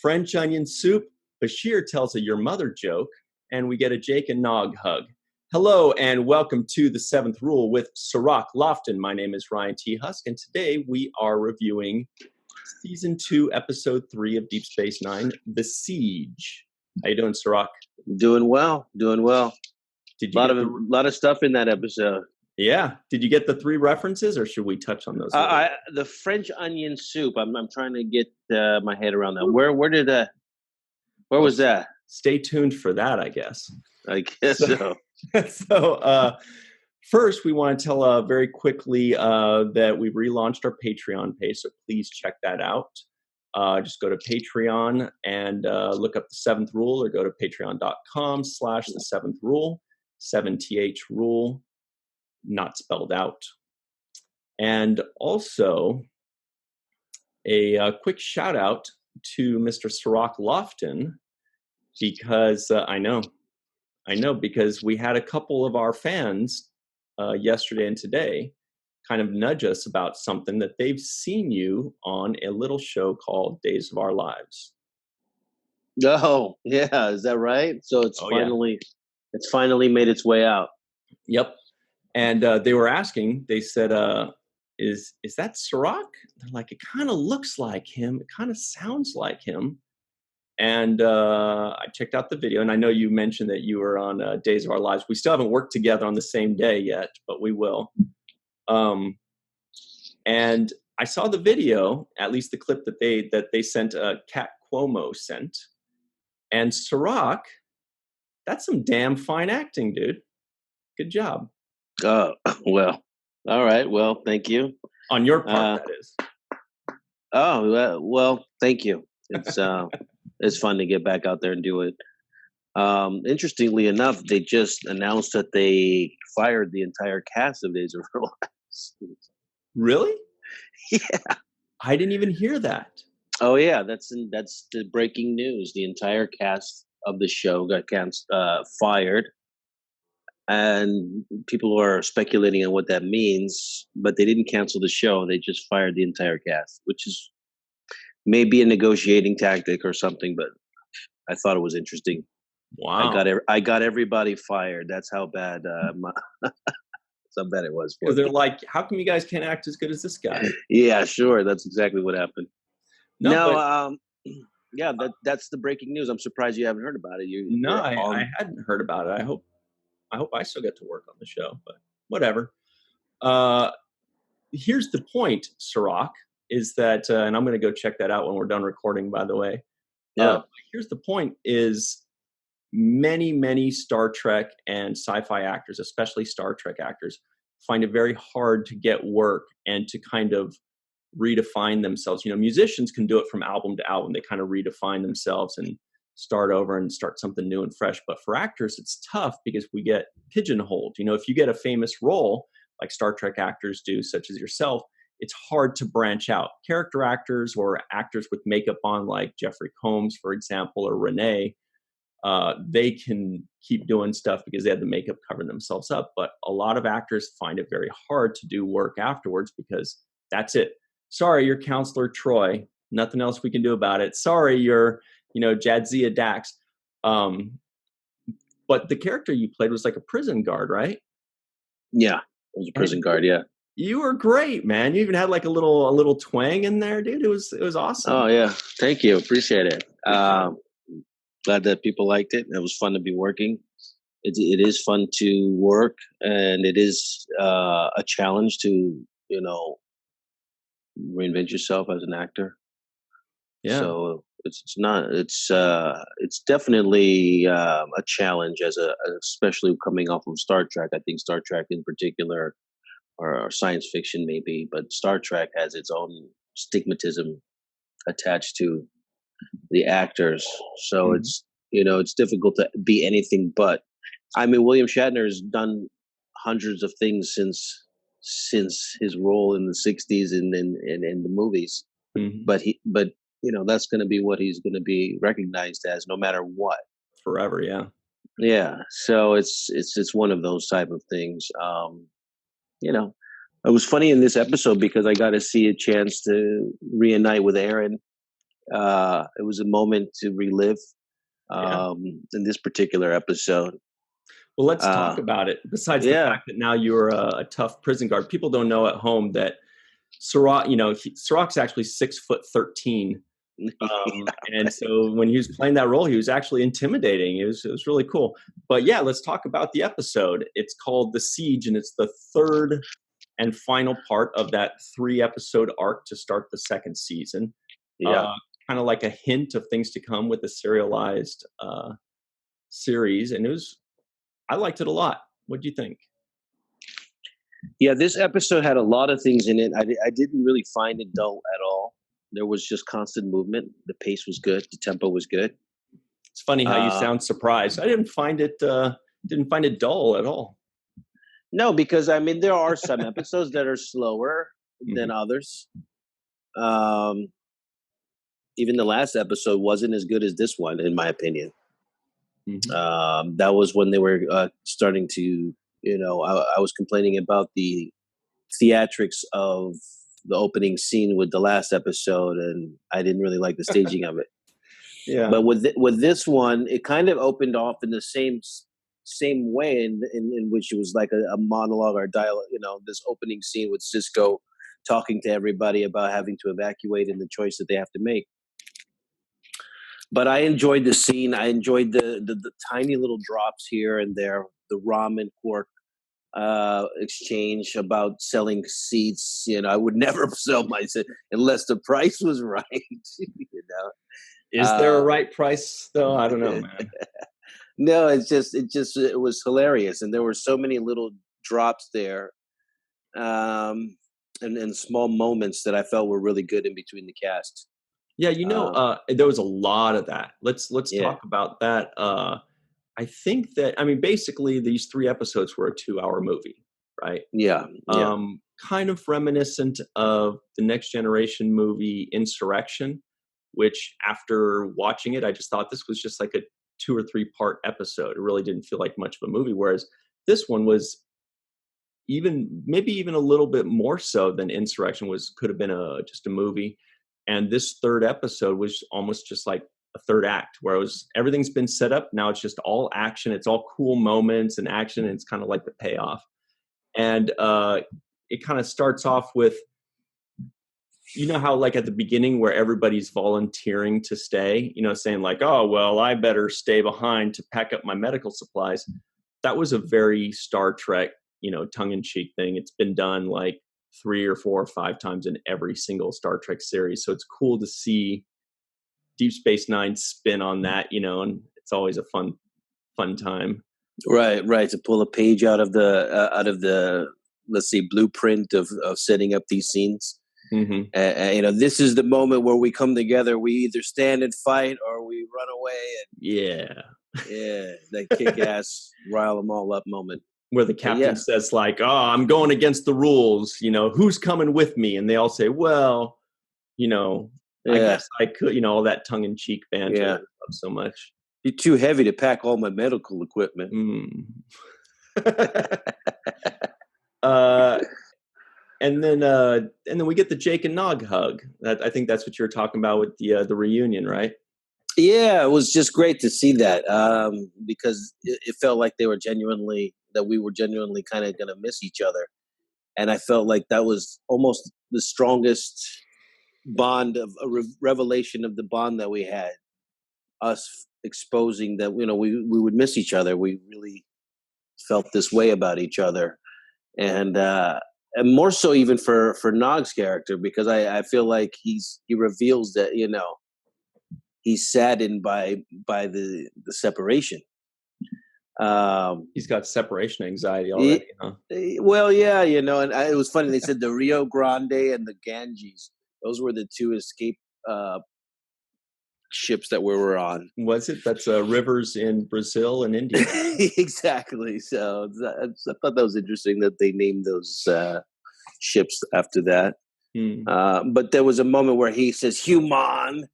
French onion soup, Bashir tells a your mother joke, and we get a Jake and Nog hug. Hello and welcome to The Seventh Rule with Cirroc, Lofton. My name is Ryan T. Husk, and today we are reviewing Season 2, Episode 3 of Deep Space Nine, The Siege. How you doing, Cirroc? Doing well. Did you lot of stuff in that episode. Yeah. Did you get the 3 references, or should we touch on those? The French onion soup. I'm trying to get my head around that. Where was that? Stay tuned for that, I guess. I guess so. So, first, we want to tell very quickly that we've relaunched our Patreon page, so please check that out. Just go to Patreon and look up The Seventh Rule, or go to patreon.com/The Seventh Rule, 7th rule, not spelled out. And also, a quick shout out to Mr. Cirroc Lofton, because I know, because we had a couple of our fans yesterday and today kind of nudge us about something that they've seen you on a little show called Days of Our Lives. Oh, yeah, is that right? So it's finally made its way out. Yep. And they were asking, they said, is that Cirroc? They're like, it kind of looks like him. It kind of sounds like him. And I checked out the video, and I know you mentioned that you were on Days of Our Lives. We still haven't worked together on the same day yet, but we will. And I saw the video, at least the clip that they sent, Kat Cuomo sent. And Cirroc, that's some damn fine acting, dude. Good job. Well, all right. Well, thank you. On your part, that is. Oh, well, thank you. It's fun to get back out there and do it. Interestingly enough, they just announced that they fired the entire cast of Days of Our Lives. Really? Yeah. I didn't even hear that. Oh yeah, that's the breaking news. The entire cast of the show got fired, and people are speculating on what that means. But they didn't cancel the show; they just fired the entire cast, which is maybe a negotiating tactic or something. But I thought it was interesting. Wow! I got everybody fired. That's how bad so bad it was. Because they're like, how come you guys can't act as good as this guy? Yeah, sure. That's exactly what happened. No, yeah, that's the breaking news. I'm surprised you haven't heard about it. I hadn't heard about it. I hope I still get to work on the show, but whatever. Here's the point, Cirroc, is that, and I'm going to go check that out when we're done recording, by the way. Yeah. Here's the point is many Star Trek and sci-fi actors, especially Star Trek actors, find it very hard to get work and to kind of redefine themselves. You know, musicians can do it from album to album. They kind of redefine themselves and start over and start something new and fresh. But for actors, it's tough because we get pigeonholed. You know, if you get a famous role like Star Trek actors do, such as yourself, it's hard to branch out. Character actors or actors with makeup on, like Jeffrey Combs, for example, or Renee, they can keep doing stuff because they had the makeup covering themselves up. But a lot of actors find it very hard to do work afterwards because that's it. Sorry, you're Counselor Troy. Nothing else we can do about it. Sorry, you're, Jadzia Dax. But the character you played was like a prison guard, right? Yeah, it was a prison guard. Yeah. You were great, man. You even had like a little twang in there, dude. It was awesome. Oh yeah, thank you. Appreciate it. Glad that people liked it. It was fun to be working. It is fun to work, and it is a challenge to reinvent yourself as an actor. Yeah. So it's definitely a challenge especially coming off of Star Trek. I think Star Trek in particular, or science fiction maybe, but Star Trek has its own stigmatism attached to the actors. So it's difficult to be anything but. I mean, William Shatner has done hundreds of things since his role in the 60s and in the movies. Mm-hmm. But that's going to be what he's going to be recognized as no matter what. Forever, yeah. Yeah. So it's one of those type of things. It was funny in this episode because I got to see a chance to reunite with Aron It was a moment to relive Yeah. in this particular episode. Well, let's talk Uh, about it. Besides the yeah, fact that now you're a tough prison guard, people don't know at home that Cirroc, Cirroc's actually 6'13". And so when he was playing that role, he was actually intimidating. It was really cool. But yeah, let's talk about the episode. It's called The Siege, and it's the third and final part of that 3-episode arc to start the second season. yeah. Uh, kind of like a hint of things to come with the serialized series, and I liked it a lot. What do you think? Yeah, this episode had a lot of things in it. I didn't really find it dull at all. There was just constant movement. The pace was good. The tempo was good. It's funny how you Uh, sound surprised. I didn't find it dull at all. no, because I mean there are some episodes that are slower than Mhm. others. Um, Even the last episode wasn't as good as this one, in my opinion. Mhm. That was when they were starting to, I was complaining about the theatrics of the opening scene with the last episode, and I didn't really like the staging of it. Yeah. But with this one, it kind of opened off in the same way, in which it was like a monologue or dialogue. This opening scene with Sisko talking to everybody about having to evacuate and the choice that they have to make. But I enjoyed the scene. I enjoyed the tiny little drops here and there, the ramen pork exchange about selling seats. I would never sell my seat unless the price was right. Is there a Uh, right price though? I don't know, man. no, it was hilarious, and there were so many little drops there, um, and small moments that I felt were really good in between the cast. Yeah, Um, there was a lot of that. Let's yeah, talk about that. I think that basically these 3 episodes were a 2-hour movie, right? yeah, yeah, Kind of reminiscent of the Next Generation movie Insurrection, which after watching it, I just thought this was just like a 2 or 3 part episode. It really didn't feel like much of a movie. Whereas this one was maybe even a little bit more so than Insurrection could have been just a movie. And this third episode was almost just like a third act where everything's been set up. Now it's just all action. It's all cool moments and action. And it's kind of like the payoff. And it kind of starts off with, how like at the beginning where everybody's volunteering to stay, saying like, oh, well, I better stay behind to pack up my medical supplies. That was a very Star Trek, tongue-in-cheek thing. It's been done like 3 or 4 or 5 times in every single Star Trek series. So it's cool to see Deep Space Nine spin on that, and it's always a fun time. right. To pull a page out of the let's say blueprint of setting up these scenes. Hmm. This is the moment where we come together. We either stand and fight or we run away. Yeah. Yeah, that kick-ass rile them all up moment. Where the But captain yeah, says like, oh, I'm going against the rules, who's coming with me? And they all say, well, you know, I yeah, guess I could, all that tongue in cheek banter that yeah. I love so much. You're too heavy to pack all my medical equipment. Mm. uh, and then we get the Jake and Nog hug. I think that's what you're talking about with the reunion, right? Yeah, it was just great to see that because it felt like we were genuinely kind of going to miss each other. And I felt like that was almost the strongest bond of revelation of the bond that we had. Us exposing that, we would miss each other. We really felt this way about each other. And more so even for Nog's character, because I feel like he reveals that, he's saddened by the separation. He's got separation anxiety already, huh? Well, yeah, it was funny. They said the Rio Grande and the Ganges; those were the two escape ships that we were on. Was it? That's rivers in Brazil and India. Exactly. So I thought that was interesting that they named those ships after that. Hmm. But there was a moment where he says "human,"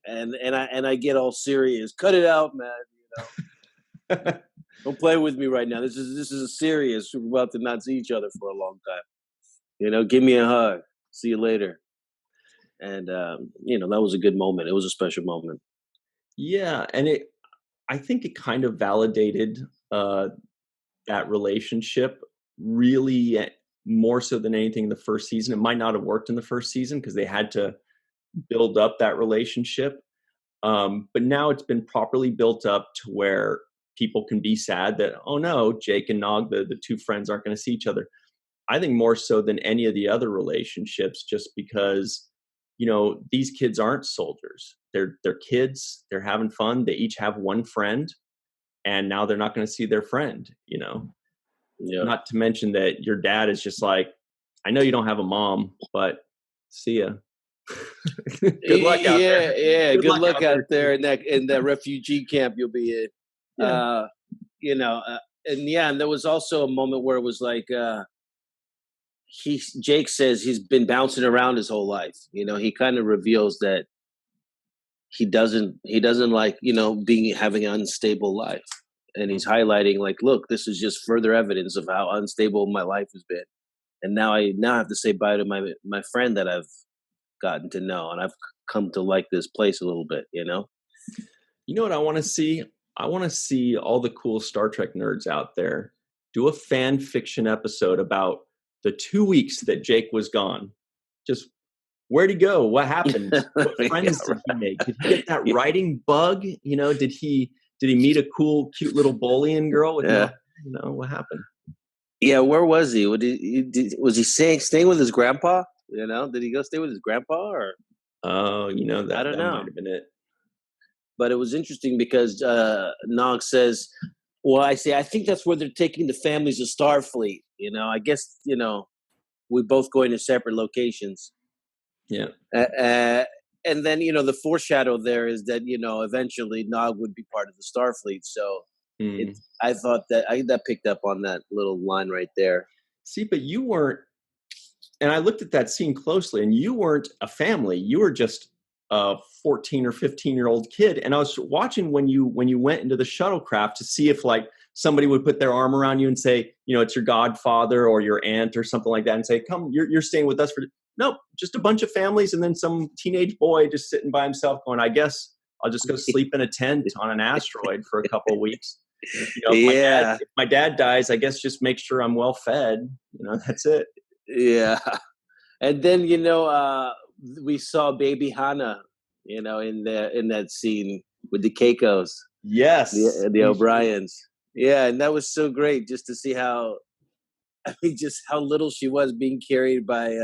and I get all serious. Cut it out, man. Don't play with me right now. This is serious. We're about to not see each other for a long time. Give me a hug. See you later. and that was a good moment. It was a special moment. Yeah, and I think it kind of validated that relationship really more so than anything in the first season. It might not have worked in the first season because they had to build up that relationship. But now it's been properly built up to where people can be sad that, oh no, Jake and Nog, the two friends, aren't going to see each other. I think more so than any of the other relationships, just because, these kids aren't soldiers. They're kids. They're having fun. They each have one friend, and now they're not going to see their friend. Yeah. Not to mention that your dad is just like, I know you don't have a mom, but see ya. Good luck out there. Yeah. Good luck out there. there in that refugee camp you'll be in. Yeah. And there was also a moment where it was like Jake says he's been bouncing around his whole life. He kind of reveals that he doesn't like having an unstable life, and he's highlighting like, look, this is just further evidence of how unstable my life has been, and now I have to say bye to my friend that I've gotten to know, and I've come to like this place a little bit. You know what I want to see? I want to see all the cool Star Trek nerds out there do a fan fiction episode about the 2 weeks that Jake was gone. Just where'd he go? What happened? What friends did he make? Did he get that writing bug? Did he meet a cool, cute little Bolian girl? What happened? Yeah, where was he? Was he staying with his grandpa? Did he go stay with his grandpa or? Oh, that I don't know. Might have been it. But it was interesting because Nog says, well, I think that's where they're taking the families of Starfleet. I guess, we're both going to separate locations. Yeah. And then, the foreshadow there is that, eventually Nog would be part of the Starfleet. So I thought that picked up on that little line right there. See, but you weren't, and I looked at that scene closely, and you weren't a family. You were just a 14 or 15-year-old kid. And I was watching when you went into the shuttlecraft to see if like somebody would put their arm around you and say, it's your godfather or your aunt or something like that, and say, come, you're staying with us for. Nope, just a bunch of families, and then some teenage boy just sitting by himself going, I guess I'll just go sleep in a tent on an asteroid for a couple of weeks. If my dad dies, I guess just make sure I'm well fed. That's it. Yeah. And then, we saw baby Hannah, in that scene with the Keikos. Yes. The O'Briens. Yeah, and that was so great just to see just how little she was being carried by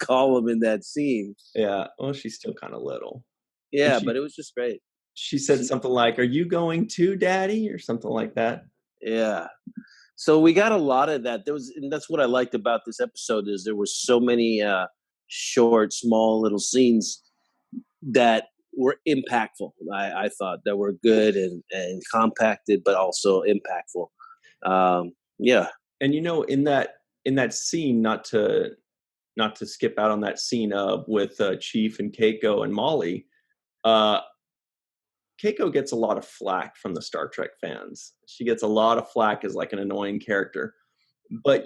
Column in that scene. Yeah, well, she's still kind of little. Yeah, but it was just great. She said something like, "Are you going too, Daddy?" or something like that. Yeah. So we got a lot of that. And that's what I liked about this episode is there were so many short, small little scenes that were impactful. I thought that were good and compacted, but also impactful. Yeah. And in that scene, not to skip out on that scene with Chief and Keiko and Molly, Keiko gets a lot of flack from the Star Trek fans. She gets a lot of flack as like an annoying character. But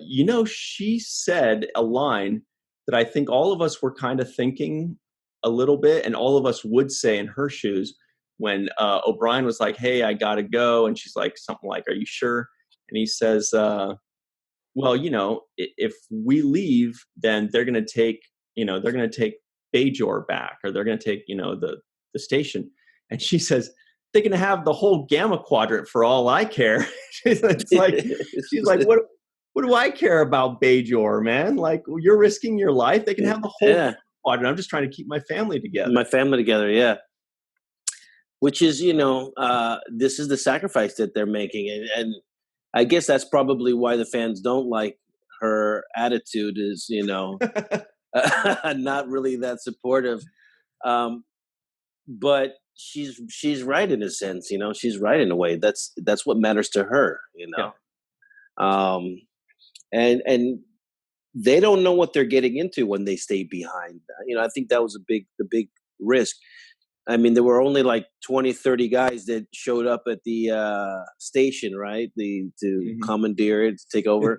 she said a line that I think all of us were kind of thinking a little bit, and all of us would say in her shoes when O'Brien was like, "Hey, I gotta go," and she's like something like, "Are you sure?" And he says, well, if we leave, then they're going to take Bajor back, or they're going to take, the station. And she says, they're going to have the whole Gamma Quadrant for all I care. she's like, what do I care about Bajor, man? Like, you're risking your life. They can have the whole quadrant. I'm just trying to keep my family together. Yeah. Which is, this is the sacrifice that they're making. And I guess that's probably why the fans don't like her attitude is, not really that supportive. But she's right in a sense, she's right in a way. That's what matters to her, Yeah. And they don't know what they're getting into when they stay behind. I think that was the big risk. I mean, there were only like 20, 30 guys that showed up at the station, right? To commandeer it, to take over.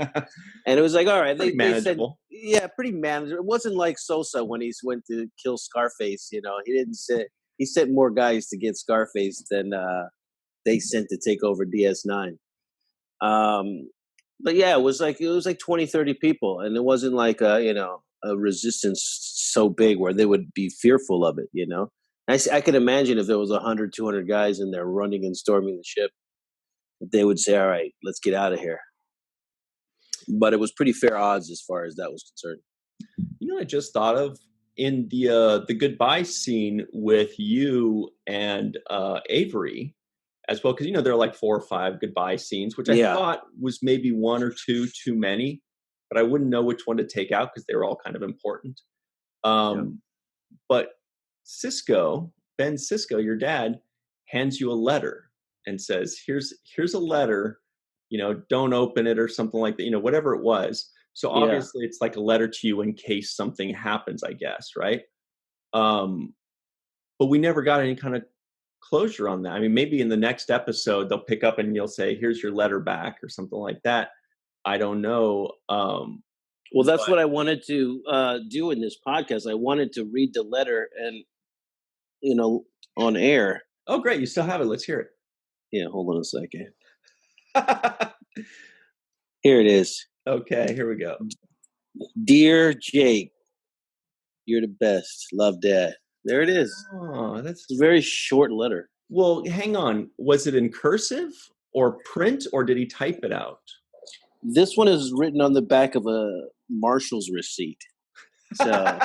And it was like, all right, Pretty they said, manageable. yeah, pretty manageable. It wasn't like Sosa when he went to kill Scarface. He sent more guys to get Scarface than they sent to take over DS9. But yeah, it was like 20, 30 people, and it wasn't like a resistance so big where they would be fearful of it. I could imagine if there was 100, 200 guys in there running and storming the ship, they would say, all right, let's get out of here. But it was pretty fair odds as far as that was concerned. I just thought of in the goodbye scene with you and Avery as well, because there are like 4 or 5 goodbye scenes, which I thought was maybe 1 or 2 too many, but I wouldn't know which one to take out because they were all kind of important. But Ben Sisko, your dad, hands you a letter and says, here's a letter, don't open it or something like that, whatever it was. So obviously it's like a letter to you in case something happens, I guess, right? But we never got any kind of closure on that. I mean, maybe in the next episode they'll pick up and you'll say, here's your letter back or something like that. I don't know. Well, that's what I wanted to do in this podcast. I wanted to read the letter and, on air. Oh, great. You still have it. Let's hear it. Yeah, hold on a second. Here it is. Okay, here we go. Dear Jake, you're the best. Love, Dad. There it is. Oh, that's a very short letter. Well, hang on. Was it in cursive or print, or did he type it out? This one is written on the back of a Marshall's receipt. So,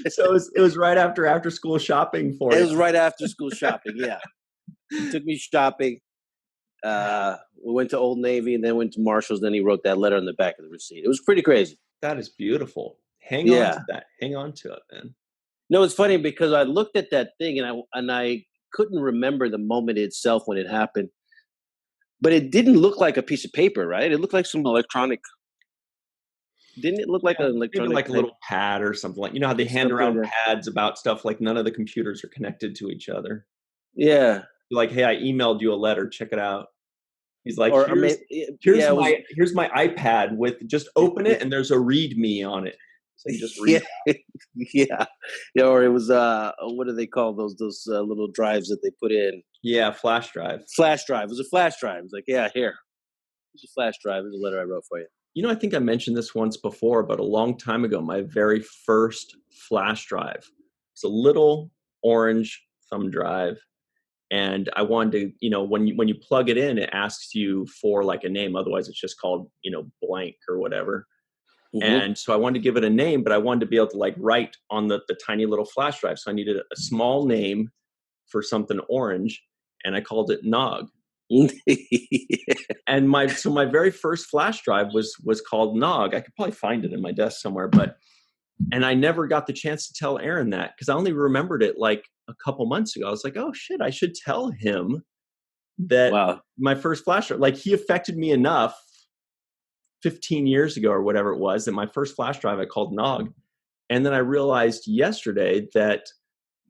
so it was right after school shopping for you. It was right after school shopping. Yeah, he took me shopping. We went to Old Navy and then went to Marshall's. Then he wrote that letter on the back of the receipt. It was pretty crazy. That is beautiful. Hang on to that. Hang on to it, man. No, it's funny because I looked at that thing and I couldn't remember the moment itself when it happened. But it didn't look like a piece of paper, right? It looked like some electronic. Didn't it look like an electronic? Maybe like a little pad or something like. How they hand around pads about stuff like none of the computers are connected to each other. Yeah. You're like, hey, I emailed you a letter. Check it out. He's like, here's my iPad with just open it and there's a README on it. So you just read yeah. Or it was what do they call those little drives that they put in? Yeah, flash drive. Flash drive. It was a flash drive. It was like, yeah, here. It's a flash drive. It's a letter I wrote for you. I think I mentioned this once before, but a long time ago, my very first flash drive. It's a little orange thumb drive. And I wanted to, when you plug it in, it asks you for like a name. Otherwise, it's just called, blank or whatever. Mm-hmm. And so I wanted to give it a name, but I wanted to be able to like write on the tiny little flash drive. So I needed a small name for something orange, and I called it Nog. And my very first flash drive was called Nog. I could probably find it in my desk somewhere, and I never got the chance to tell Aron that because I only remembered it like a couple months ago. I was like, oh shit, I should tell him that my first flash drive, like he affected me enough 15 years ago or whatever it was, that my first flash drive I called Nog. And then I realized yesterday that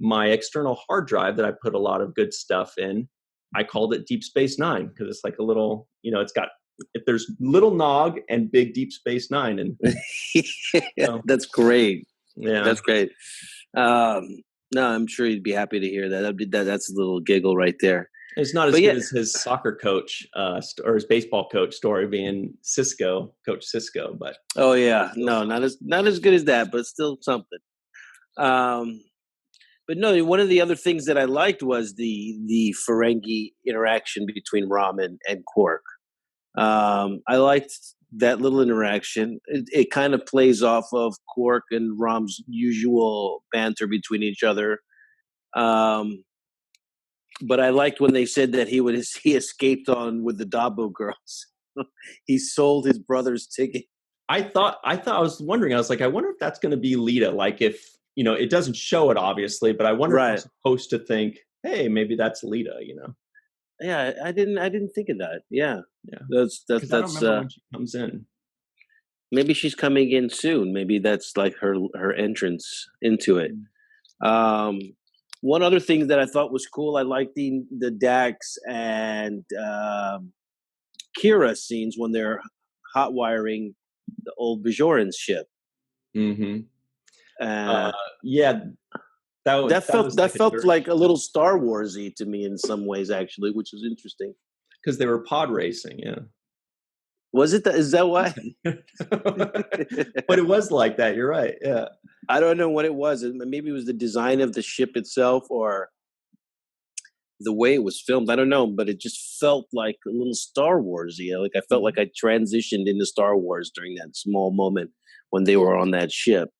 my external hard drive that I put a lot of good stuff in, I called it Deep Space Nine because it's like a little, it's got, if there's little Nog and big Deep Space Nine. And that's great. Yeah, that's great. No, I'm sure he'd be happy to hear that. That's a little giggle right there. It's not as good as his soccer coach or his baseball coach story being Coach Sisko. But oh yeah, no, not as good as that, but still something. But no, one of the other things that I liked was the Ferengi interaction between Rom and Quark. I liked that little interaction. It kind of plays off of Quark and Rom's usual banter between each other. But I liked when they said that he escaped on with the Dabo girls. He sold his brother's ticket. I was wondering, I was like, I wonder if that's going to be Lita. Like if, it doesn't show it obviously, but I wonder if I'm supposed to think, hey, maybe that's Lita, Yeah, I didn't think of that. Yeah. That's I don't remember when she comes in. Maybe she's coming in soon. Maybe that's like her entrance into it. Um, One other thing that I thought was cool, I liked the Dax and Kira scenes when they're hot wiring the old Bajoran ship. Mm-hmm. Uh, Yeah, that was that like a felt dirty like a little Star Warsy to me in some ways, actually, which was interesting. because they were pod racing. Yeah. Was it? Is that why? But it was like that. You're right. Yeah. I don't know what it was. Maybe it was the design of the ship itself, or the way it was filmed. I don't know, but it just felt like a little Star Warsy. Like I felt like I transitioned into Star Wars during that small moment when they were on that ship.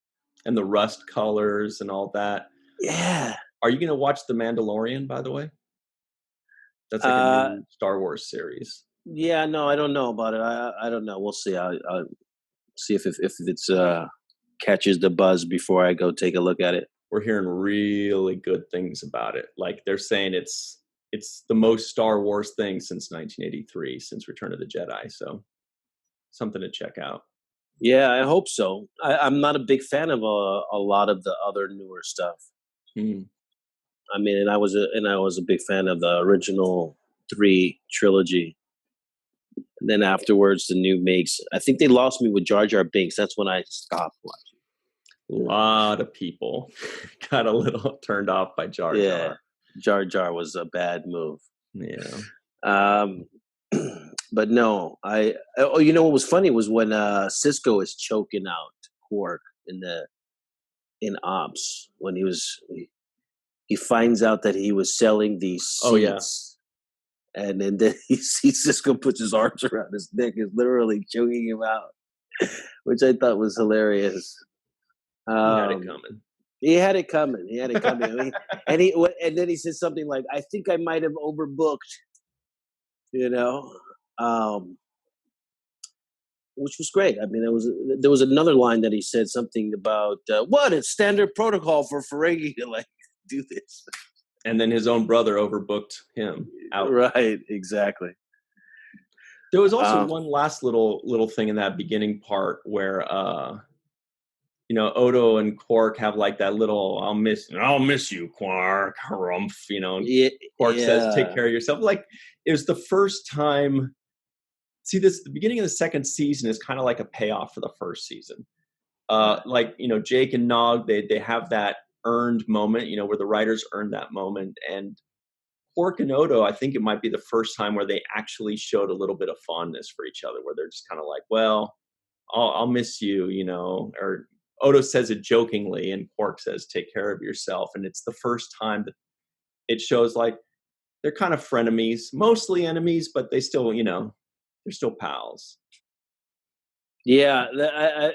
And the rust colors and all that. Yeah. Are you going to watch The Mandalorian, by the way? That's like a Uh, new Star Wars series. yeah. No, I don't know about it. I don't know. We'll see. I'll see if it's catches the buzz before I go take a look at it. We're hearing really good things about it. Like they're saying it's the most Star Wars thing since 1983, since Return of the Jedi. So something to check out. Yeah, I hope so. I'm not a big fan of a lot of the other newer stuff. Mm. I mean, and I was a big fan of the original 3 trilogy. And then afterwards, the new makes. I think they lost me with Jar Jar Binks. That's when I stopped watching. A lot of people got a little turned off by Jar Jar. Yeah, Jar Jar was a bad move. Yeah. But no, you know what was funny was when Sisko is choking out Quark in Ops when he finds out that he was selling these seats. Oh yeah. And then he sees Sisko puts his arms around his neck, is literally choking him out, which I thought was hilarious. He had it coming. He had it coming. He had it coming. And then he said something like, "I think I might have overbooked," you know, which was great. I mean, there was another line that he said something about what it's standard protocol for Ferengi to like do this. And then his own brother overbooked him out. Right, exactly. There was also one last little thing in that beginning part where you know, Odo and Quark have like that little I'll miss you, Quark, harumph, you know. Quark says, "Take care of yourself." Like it was the first time. See, the beginning of the second season is kind of like a payoff for the first season. Like, you know, Jake and Nog, they have that earned moment, you know, where the writers earned that moment. And Quark and Odo, I think it might be the first time where they actually showed a little bit of fondness for each other, where they're just kind of like, well, I'll miss you, you know, or Odo says it jokingly and Quark says, take care of yourself. And it's the first time that it shows like they're kind of frenemies, mostly enemies, but they still, you know, they're still pals. Yeah,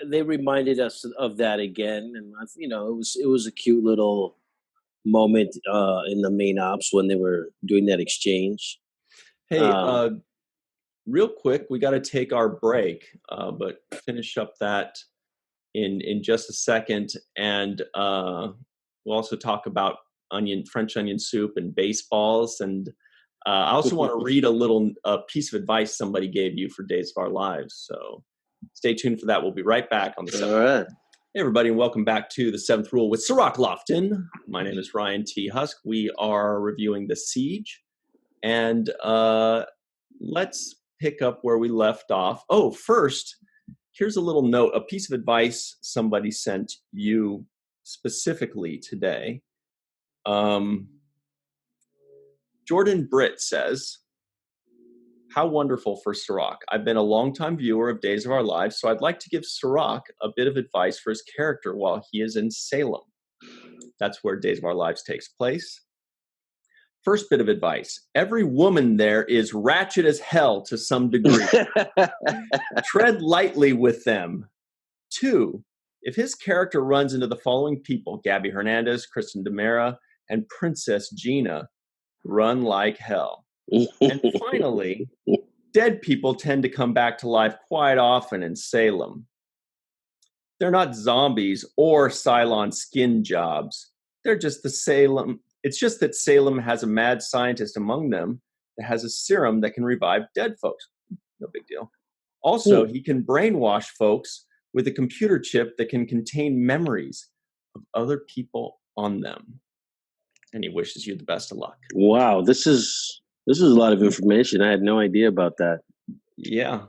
they reminded us of that again, and you know, it was a cute little moment in the main ops when they were doing that exchange. Hey, real quick, we got to take our break, but finish up that in just a second, and we'll also talk about French onion soup and baseballs, and I also want to read a piece of advice somebody gave you for Days of Our Lives. So stay tuned for that. We'll be right back on the 7th. All right. Hey everybody, and welcome back to the 7th Rule with Cirroc Lofton. My name is Ryan T. Husk. We are reviewing The Siege, and let's pick up where we left off. Oh, first, here's a little note, a piece of advice somebody sent you specifically today. Jordan Britt says, how wonderful for Cirroc. I've been a longtime viewer of Days of Our Lives, so I'd like to give Cirroc a bit of advice for his character while he is in Salem. That's where Days of Our Lives takes place. First bit of advice. Every woman there is ratchet as hell to some degree. Tread lightly with them. 2, if his character runs into the following people, Gabby Hernandez, Kristen DeMera, and Princess Gina, run like hell. And finally, dead people tend to come back to life quite often in Salem. They're not zombies or Cylon skin jobs. They're just the Salem. It's just that Salem has a mad scientist among them that has a serum that can revive dead folks. No big deal. Also, he can brainwash folks with a computer chip that can contain memories of other people on them, and he wishes you the best of luck. Wow, this is a lot of information. I had no idea about that. Yeah.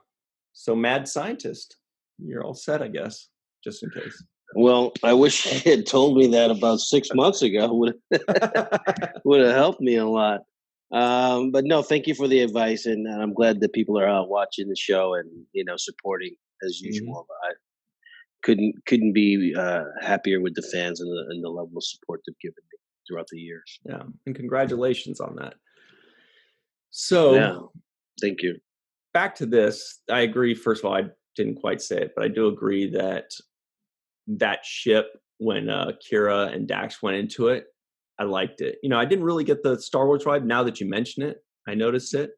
So, mad scientist, you're all set, I guess, just in case. Well, I wish he had told me that about 6 months ago. Would have helped me a lot. But no, thank you for the advice, and I'm glad that people are watching the show and supporting as Mhm. usual. I couldn't be happier with the fans and the level of support they've given me throughout the years. Yeah, and congratulations on that. Yeah, So, thank you. back to this, I agree. First of all, I didn't quite say it, but I do agree that that ship, when Kira and Dax went into it, I liked it. I didn't really get the Star Wars vibe. Now that you mention it, I noticed it,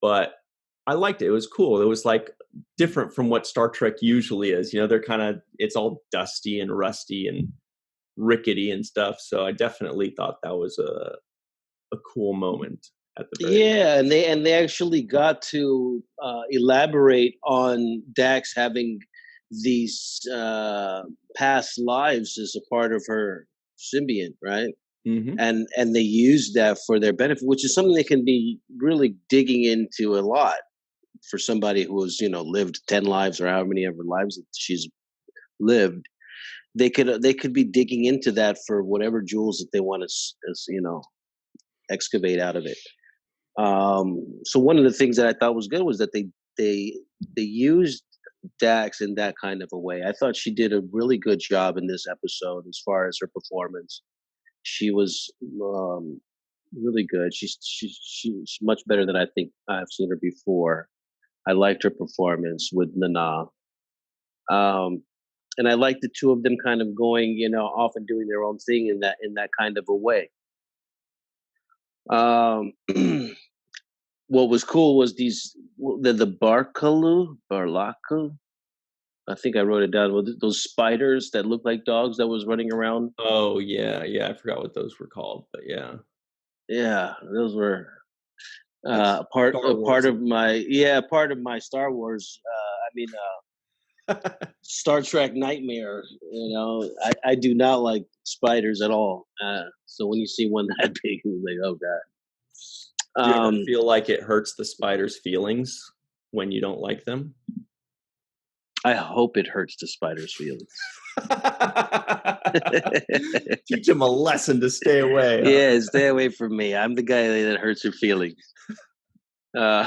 but I liked it. It was cool. It was like different from what Star Trek usually is. They're it's all dusty and rusty and rickety and stuff. So I definitely thought that was a cool moment at the very end. Yeah, and they actually got to elaborate on Dax having these past lives as a part of her symbiont, right? Hmm. And they used that for their benefit, which is something they can be really digging into a lot for somebody who has lived 10 lives or however many ever lives that she's lived. They could be digging into that for whatever jewels that they want to excavate out of it. So one of the things that I thought was good was that they used Dax in that kind of a way. I thought she did a really good job in this episode as far as her performance. She was really good. She's much better than I think I've seen her before. I liked her performance with Nana, and I liked the two of them kind of going, off and doing their own thing in that kind of a way. Um, what was cool was the Barlaku. I think I wrote it down. Those spiders that look like dogs that was running around. Oh yeah, yeah. I forgot what those were called, but yeah, Yeah, those were that's Star part Wars. of my Star Wars. Star Trek nightmare. I do not like spiders at all. So when you see one that big, you're like, oh god. Do you ever feel like it hurts the spider's feelings when you don't like them? I hope it hurts the spider's feelings. Teach them a lesson to stay away. Huh? Yeah, stay away from me. I'm the guy that hurts your feelings. Uh,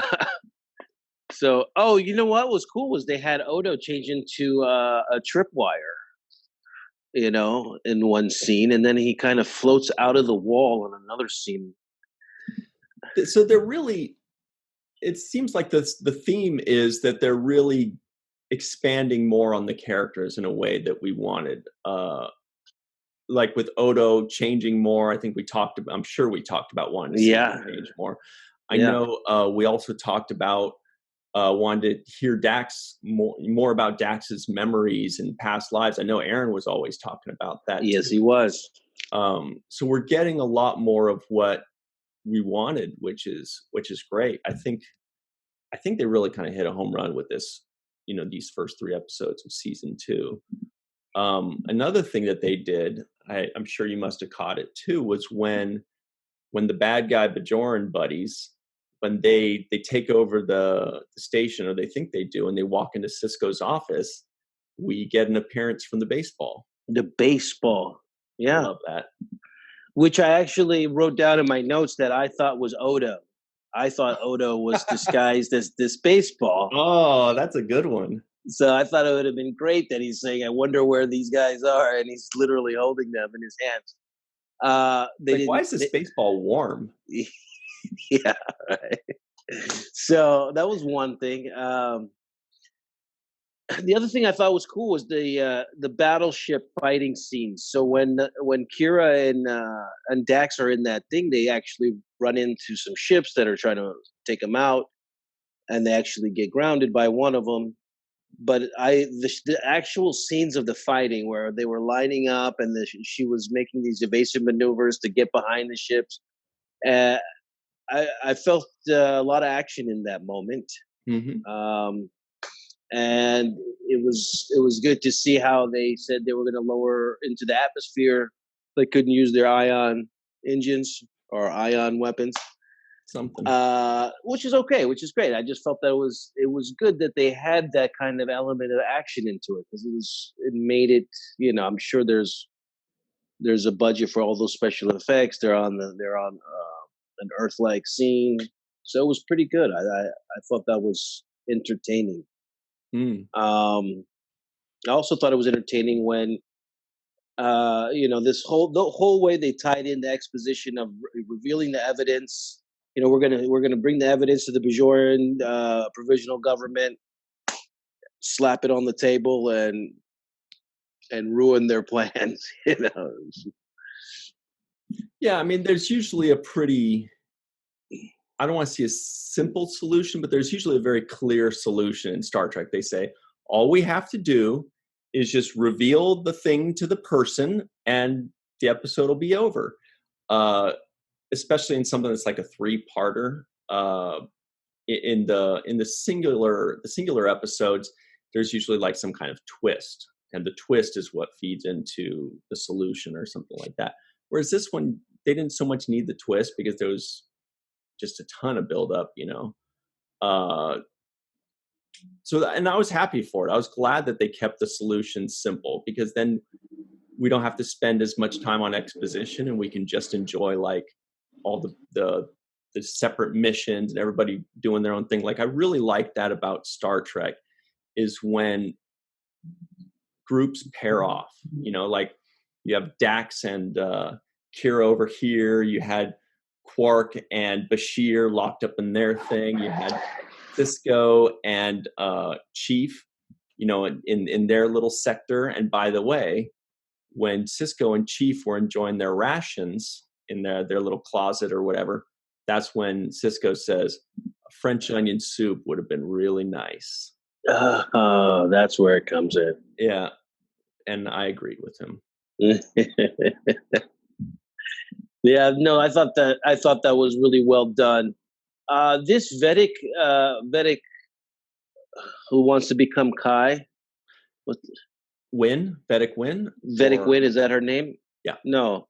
you know what was cool was they had Odo change into a tripwire, in one scene, and then he kind of floats out of the wall in another scene. So they're really. It seems like the theme is that they're really expanding more on the characters in a way that we wanted. Like with Odo changing more, I think I'm sure we talked about wanting to see him change more. I Yeah. know we also talked about wanted to hear Dax more about Dax's memories and past lives. I know Aaron was always talking about that. Yes, too. he was. So we're getting a lot more of what we wanted, which is great. I think they really kind of hit a home run with this, these first 3 episodes of season 2. Another thing that they did, I'm sure you must have caught it too, was when the bad guy Bajoran buddies, when they take over the station, or they think they do, and they walk into Sisko's office, we get an appearance from the baseball. The baseball. Yeah. I love that. Which I actually wrote down in my notes that I thought was Odo. I thought Odo was disguised as this baseball. Oh, that's a good one. So I thought it would have been great that he's saying, I wonder where these guys are, and he's literally holding them in his hands. Why is this baseball warm? Yeah, right. So that was one thing. The other thing I thought was cool was the battleship fighting scenes. So when Kira and Dax are in that thing, they actually run into some ships that are trying to take them out, and they actually get grounded by one of them. But the actual scenes of the fighting where they were lining up and she was making these evasive maneuvers to get behind the ships, I felt a lot of action in that moment. Mm-hmm. And it was good to see how they said they were going to lower into the atmosphere they couldn't use their ion engines or ion weapons. Something. Which is okay, which is great. I just felt that it was good that they had that kind of element of action into it, because it made it, I'm sure there's a budget for all those special effects. They're on an Earth-like scene, so it was pretty good. I thought that was entertaining. Mm. I also thought it was entertaining when the whole way they tied in the exposition of revealing the evidence. We're gonna bring the evidence to the Bajoran provisional government, slap it on the table, and ruin their plans. Yeah, I mean, there's usually a pretty, I don't want to see a simple solution, but there's usually a very clear solution in Star Trek. They say, all we have to do is just reveal the thing to the person and the episode will be over. Especially in something that's like a 3-parter. In the singular episodes, there's usually like some kind of twist. And the twist is what feeds into the solution or something like that. Whereas this one, they didn't so much need the twist because there was just a ton of buildup, and I was happy for it. I was glad that they kept the solution simple, because then we don't have to spend as much time on exposition and we can just enjoy like all the separate missions and everybody doing their own thing. Like, I really like that about Star Trek, is when groups pair off, like you have Dax and Kira over here. You had Quark and Bashir locked up in their thing. You had Sisko and Chief, in their little sector. And by the way, when Sisko and Chief were enjoying their rations in their little closet or whatever, that's when Sisko says, a French onion soup would have been really nice. Oh, that's where it comes in. Yeah. And I agreed with him. Yeah, no, I thought that was really well done. This Vedic who wants to become Kai, what? Vedic Wynn? Vedic Wynn, is that her name? Yeah. No.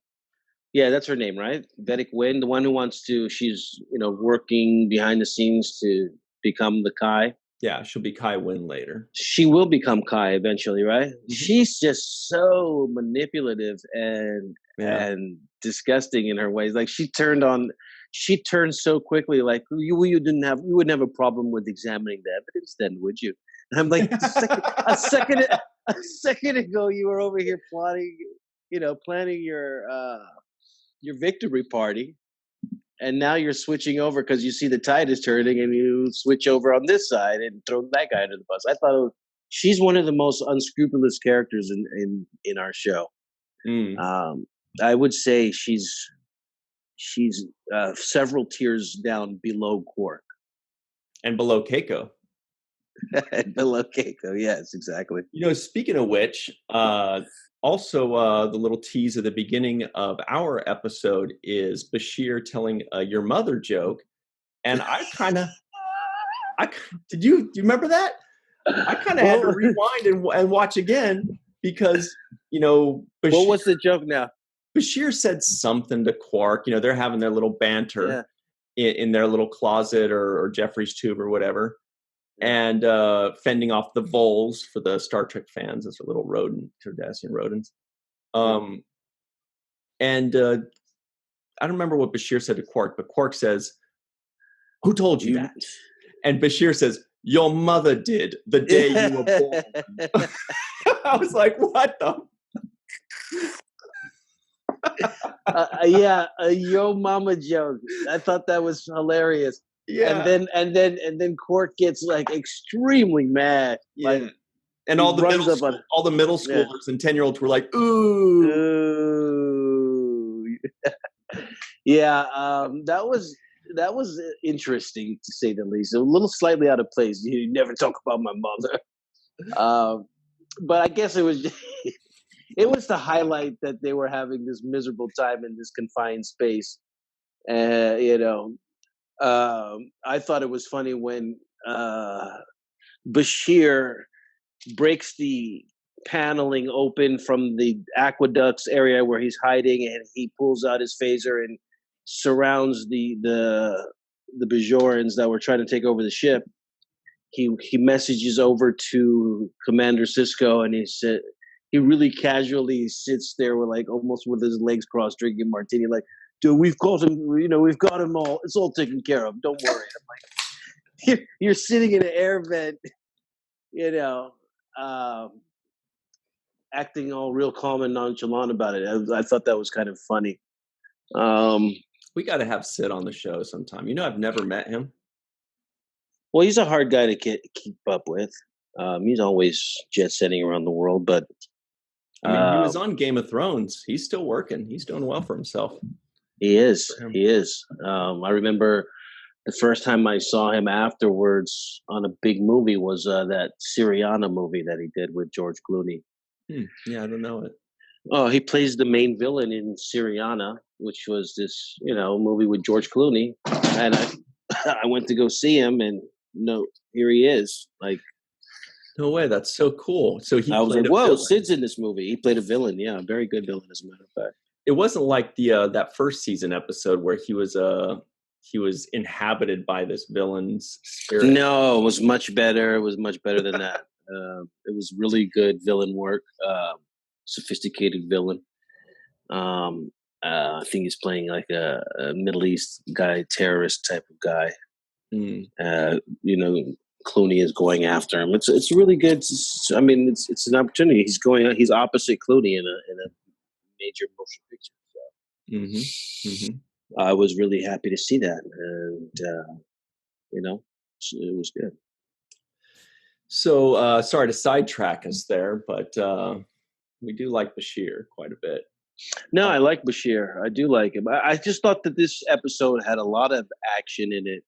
Yeah, that's her name, right? Vedic Wynn, the one who wants to, she's, working behind the scenes to become the Kai. Yeah, she'll be Kai Wynn later. She will become Kai eventually, right? Mm-hmm. She's just so manipulative and disgusting in her ways. Like, she turned so quickly. Like, you wouldn't have a problem with examining the evidence, then, would you? And I'm like, a second ago, you were over here plotting, planning your victory party, and now you're switching over because you see the tide is turning, and you switch over on this side and throw that guy under the bus. I thought she's one of the most unscrupulous characters in our show. I would say she's several tiers down below Quark and below Keiko. Below Keiko, yes, exactly. Speaking of which, also the little tease at the beginning of our episode is Bashir telling your mother joke, and do you remember that? I kind of had to rewind and watch again because Bashir, what was the joke now? Bashir said something to Quark. They're having their little banter in their little closet or Jeffrey's tube or whatever. And fending off the voles for the Star Trek fans. Those are little Cardassian rodents. And I don't remember what Bashir said to Quark, but Quark says, "Who told you that?" And Bashir says, "Your mother did the day you were born." I was like, what the? A yo mama joke. I thought that was hilarious. Yeah. And then Quark gets like extremely mad. Yeah. Like, and all the middle schoolers and 10-year-olds were like, ooh. Yeah, that was interesting, to say the least. A little slightly out of place. You never talk about my mother. But I guess it was it was to highlight that they were having this miserable time in this confined space. I thought it was funny when Bashir breaks the paneling open from the aqueducts area where he's hiding, and he pulls out his phaser and surrounds the Bajorans that were trying to take over the ship. He messages over to Commander Sisko, and he really casually sits there with like almost with his legs crossed, drinking martini, like, dude, we've got him, we've got him all. It's all taken care of. Don't worry. I'm like, you're sitting in an air vent, acting all real calm and nonchalant about it. I thought that was kind of funny. We got to have Sid on the show sometime. I've never met him. Well, he's a hard guy to keep up with. He's always jet setting around the world, but he was on Game of Thrones. He's still working. He's doing well for himself. He is. He is. I remember the first time I saw him afterwards on a big movie was that Syriana movie that he did with George Clooney. Yeah, I don't know it. Oh, he plays the main villain in Syriana, which was this, movie with George Clooney. And I went to go see him, and here he is. Like, no way, that's so cool. So I was like, whoa, Sid's in this movie. He played a villain. Yeah, a very good villain, as a matter of fact. It wasn't like the that first season episode where he was inhabited by this villain's spirit. No, it was much better. It was much better than that. It was really good villain work. Sophisticated villain. I think he's playing like a Middle East guy, terrorist type of guy. Clooney is going after him. It's really good. It's an opportunity. He's opposite Clooney in a major motion picture. So. I was really happy to see that, and it was good. So sorry to sidetrack us there, but we do like Bashir quite a bit. No, I like Bashir. I do like him. I just thought that this episode had a lot of action in it.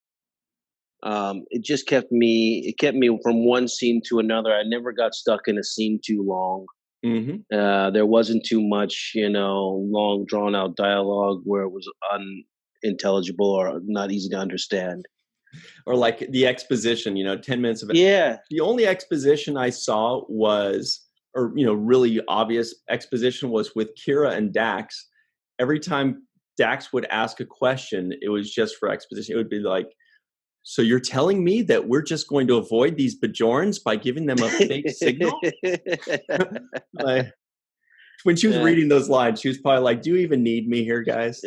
It just kept me from one scene to another. I never got stuck in a scene too long. There wasn't too much, long drawn out dialogue where it was unintelligible or not easy to understand. Or like the exposition, 10 minutes of it. Yeah. The only exposition I saw really obvious exposition was with Kira and Dax. Every time Dax would ask a question, it was just for exposition. It would be like, so you're telling me that we're just going to avoid these Bajorans by giving them a fake signal? When she was reading those lines, she was probably like, do you even need me here, guys?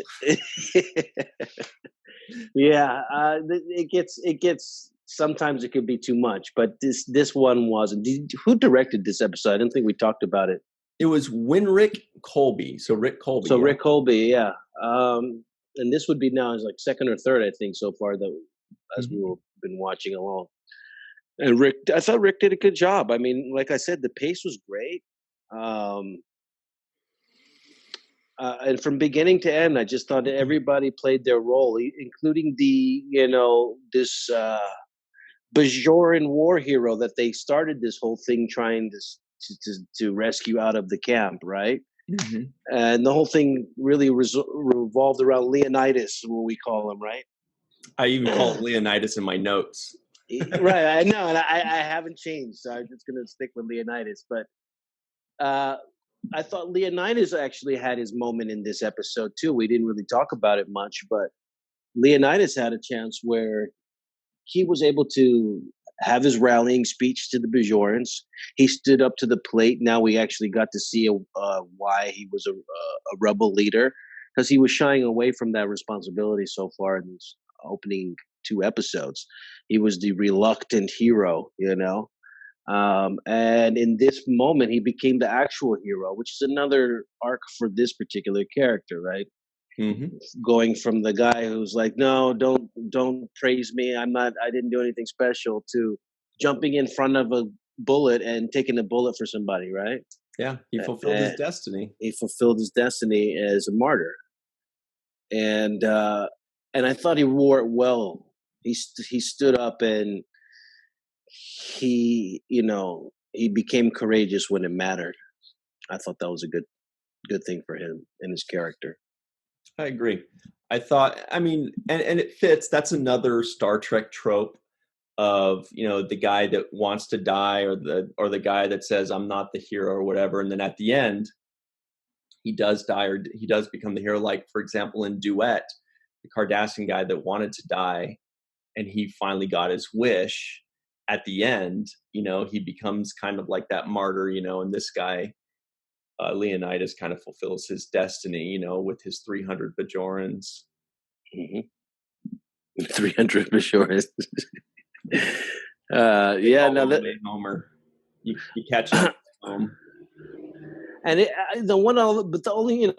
Yeah, it gets sometimes it could be too much, but this one wasn't. Who directed this episode? I don't think we talked about it. It was Winrick Colby. So Rick Colby. So yeah. Rick Colby, yeah. And this would be now is like second or third, I think, so far that as we've been watching along. And I thought Rick did a good job. I mean, like I said, the pace was great. And from beginning to end, I just thought that everybody played their role, including this Bajoran war hero that they started this whole thing trying to rescue out of the camp, right? And the whole thing really revolved around Leonidas, what we call him, right? I even call it Leonidas in my notes. Right, I know, and I haven't changed, so I'm just going to stick with Leonidas. But I thought Leonidas actually had his moment in this episode too. We didn't really talk about it much, but Leonidas had a chance where he was able to have his rallying speech to the Bajorans. He stood up to the plate. Now we actually got to see why he was a rebel leader, because he was shying away from that responsibility so far in these opening 2 episodes. He was the reluctant hero, and in this moment, he became the actual hero, which is another arc for this particular character, right? Going from the guy who's like, no, don't praise me. I didn't do anything special, to jumping in front of a bullet and taking a bullet for somebody, right? Yeah, he fulfilled his destiny. He fulfilled his destiny as a martyr, and I thought he wore it well. He stood up and he became courageous when it mattered. I thought that was a good thing for him and his character. I agree. I thought, and it fits. That's another Star Trek trope of, you know, the guy that wants to die, or the guy that says I'm not the hero or whatever, and then at the end he does die, or he does become the hero. Like, for example, in Duet, the Cardassian guy that wanted to die and he finally got his wish at the end, you know, he becomes kind of like that martyr, you know, and this guy, Leonidas, kind of fulfills his destiny, you know, with his 300 Bajorans. Hmm. 300 for sure. They Yeah, call no, him that, Homer. You catch him at home. and but the only,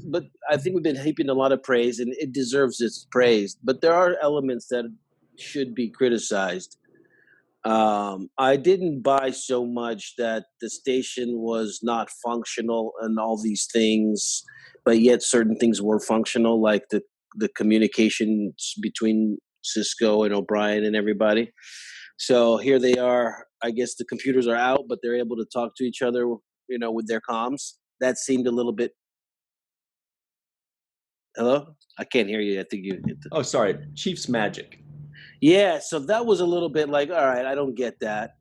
but I think we've been heaping a lot of praise, and it deserves its praise. But there are elements that should be criticized. I didn't buy so much that the station was not functional and all these things, but yet certain things were functional, like the communications between Sisko and O'Brien and everybody. So here they are. I guess the computers are out, but they're able to talk to each other, with their comms. That seemed a little bit. Hello, I can't hear you. I think you hit the. Oh, sorry, Chief's magic. Yeah, so that was a little bit like, all right, I don't get that.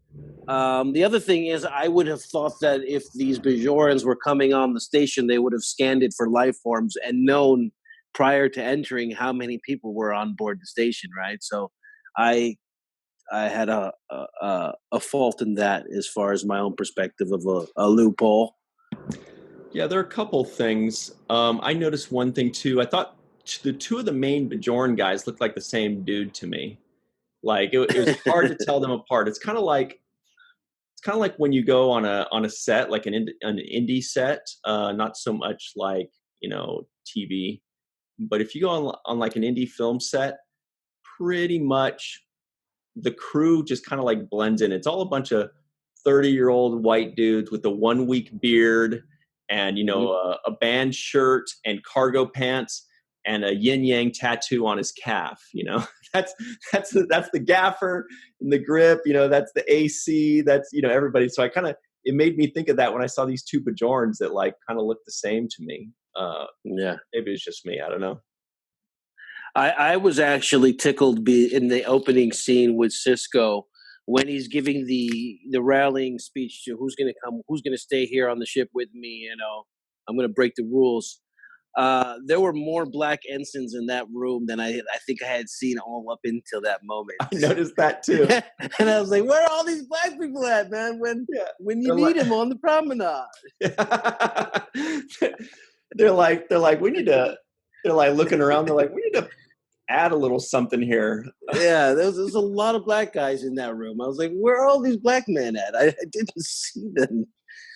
The other thing is, I would have thought that if these Bajorans were coming on the station, they would have scanned it for life forms and known prior to entering how many people were on board the station, right? So, I had a fault in that as far as my own perspective of a loophole. Yeah, there are a couple things. I noticed one thing too. I thought the two of the main Bajoran guys looked like the same dude to me. Like it was hard to tell them apart. It's kind of like when you go on a set, like an indie set, not so much like, you know, TV, but if you go on like an indie film set, pretty much the crew just kind of like blends in. It's all a bunch of 30-year-old white dudes with a 1 week beard and, you know, a band shirt and cargo pants and a yin yang tattoo on his calf. You know, that's the gaffer and the grip. You know, that's the AC. That's, you know, everybody. So it made me think of that when I saw these two Bajorans that like kind of looked the same to me. Yeah. Maybe it's just me. I don't know. I was actually tickled in the opening scene with Sisko when he's giving the rallying speech to who's going to come, who's going to stay here on the ship with me. I'm going to break the rules. There were more black ensigns in that room than I think I had seen all up until that moment. I noticed that too. And I was like, where are all these black people at, man? When you need them on the promenade. they're like, we need to, they're like looking around, they're like, we need to add a little something here. Yeah, there's a lot of black guys in that room. I was like, where are all these black men at? I didn't see them.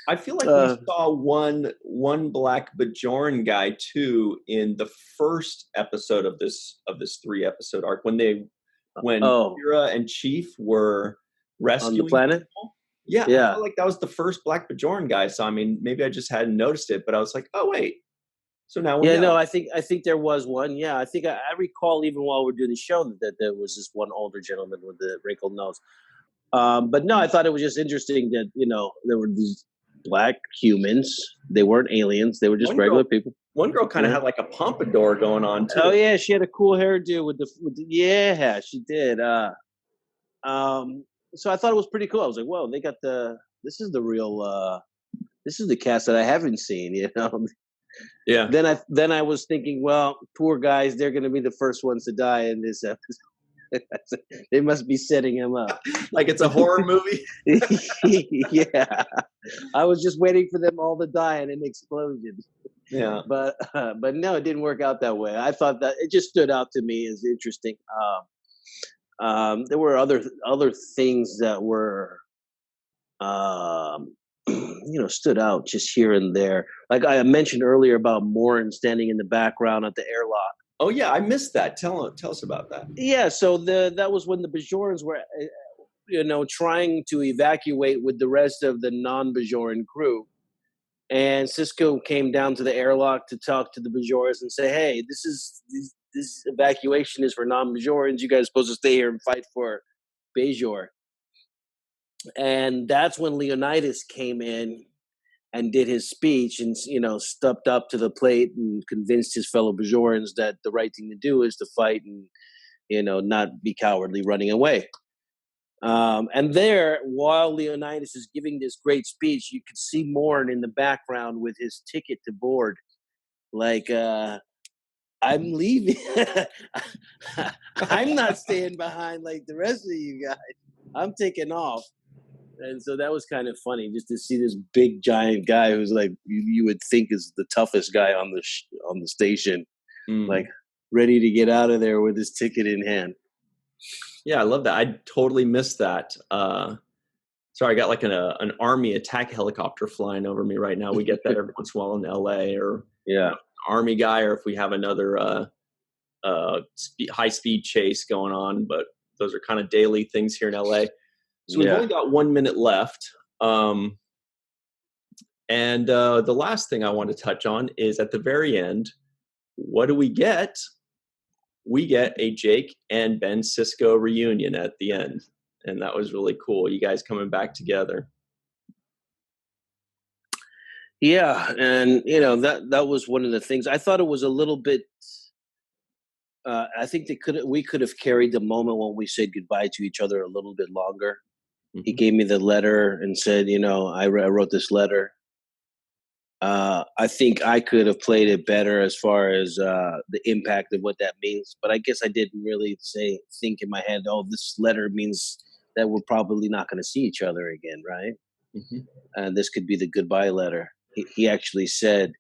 I feel like we saw one black Bajoran guy too in the first episode of this 3-episode arc when Kira and Chief were rescuing on the planet. People. Yeah, I feel like that was the first black Bajoran guy. So I mean, maybe I just hadn't noticed it, but I was like, oh wait. So now we know. No, I think there was one. Yeah, I think I recall even while we're doing the show that there was this one older gentleman with the wrinkled nose. But no, I thought it was just interesting that there were these black humans. They weren't aliens. They were just regular people. One girl kind of had like a pompadour going on too. Oh yeah, she had a cool hairdo with the yeah, she did. So I thought it was pretty cool. I was like, whoa, they got this is the real this is the cast that I haven't seen, Yeah. Then I was thinking, well, poor guys, they're going to be the first ones to die in this episode. They must be setting him up like it's a horror movie. Yeah, I was just waiting for them all to die in an explosion. Yeah, but no, it didn't work out that way. I thought that it just stood out to me as interesting. There were other things that were stood out just here and there. Like I mentioned earlier about Morin standing in the background at the airlock. Oh yeah, I missed that. Tell us about that. Yeah, so that was when the Bajorans were, trying to evacuate with the rest of the non-Bajoran crew, and Sisko came down to the airlock to talk to the Bajorans and say, "Hey, this evacuation is for non-Bajorans. You guys are supposed to stay here and fight for Bajor." And that's when Leonidas came in and did his speech and, stepped up to the plate and convinced his fellow Bajorans that the right thing to do is to fight and, not be cowardly running away. And there, while Leonidas is giving this great speech, you could see Morn in the background with his ticket to board. Like, I'm leaving. I'm not staying behind like the rest of you guys. I'm taking off. And so that was kind of funny just to see this big giant guy who's like you would think is the toughest guy on the station, like ready to get out of there with his ticket in hand. Yeah, I love that. I totally missed that. Sorry, I got like an army attack helicopter flying over me right now. We get that every once in a while in LA, or army guy, or if we have another high speed chase going on. But those are kind of daily things here in LA. So we've only got 1 minute left. And the last thing I want to touch on is at the very end, what do we get? We get a Jake and Ben Sisko reunion at the end. And that was really cool. You guys coming back together. Yeah. And, that was one of the things. I thought it was a little bit, I think we could have carried the moment when we said goodbye to each other a little bit longer. He gave me the letter and said, I wrote this letter. I think I could have played it better as far as the impact of what that means. But I guess I didn't really think in my head, this letter means that we're probably not going to see each other again, right? And this could be the goodbye letter. He actually said,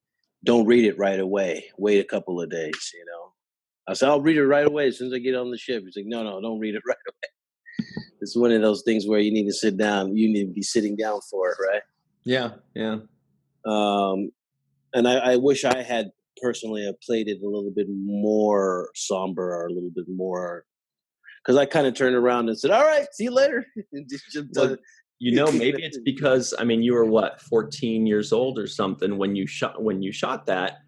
don't read it right away. Wait a couple of days, I said, I'll read it right away as soon as I get on the ship. He's like, no, don't read it right away. It's one of those things where you need to sit down. You need to be sitting down for it, right? Yeah. And I wish I had personally played it a little bit more somber or a little bit more, because I kind of turned around and said, "All right, see you later." Well, maybe it's because you were what, 14 years old or something when you shot that,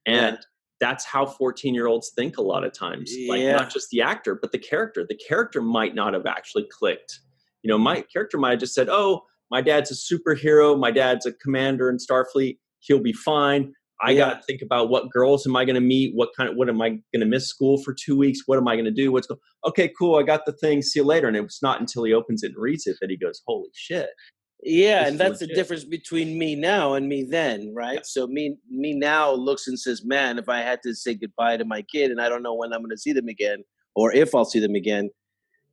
and that's how 14-year-olds think a lot of times. Like not just the actor, but the character. The character might not have actually clicked. My character might have just said, "Oh, my dad's a superhero. My dad's a commander in Starfleet. He'll be fine. I got to think about what girls am I going to meet? What am I going to miss school for 2 weeks? What am I going to do? Okay, cool. I got the thing. See you later." And it's not until he opens it and reads it that he goes, "Holy shit." Yeah, and that's the difference between me now and me then, right? Yeah. So me now looks and says, man, if I had to say goodbye to my kid and I don't know when I'm going to see them again or if I'll see them again,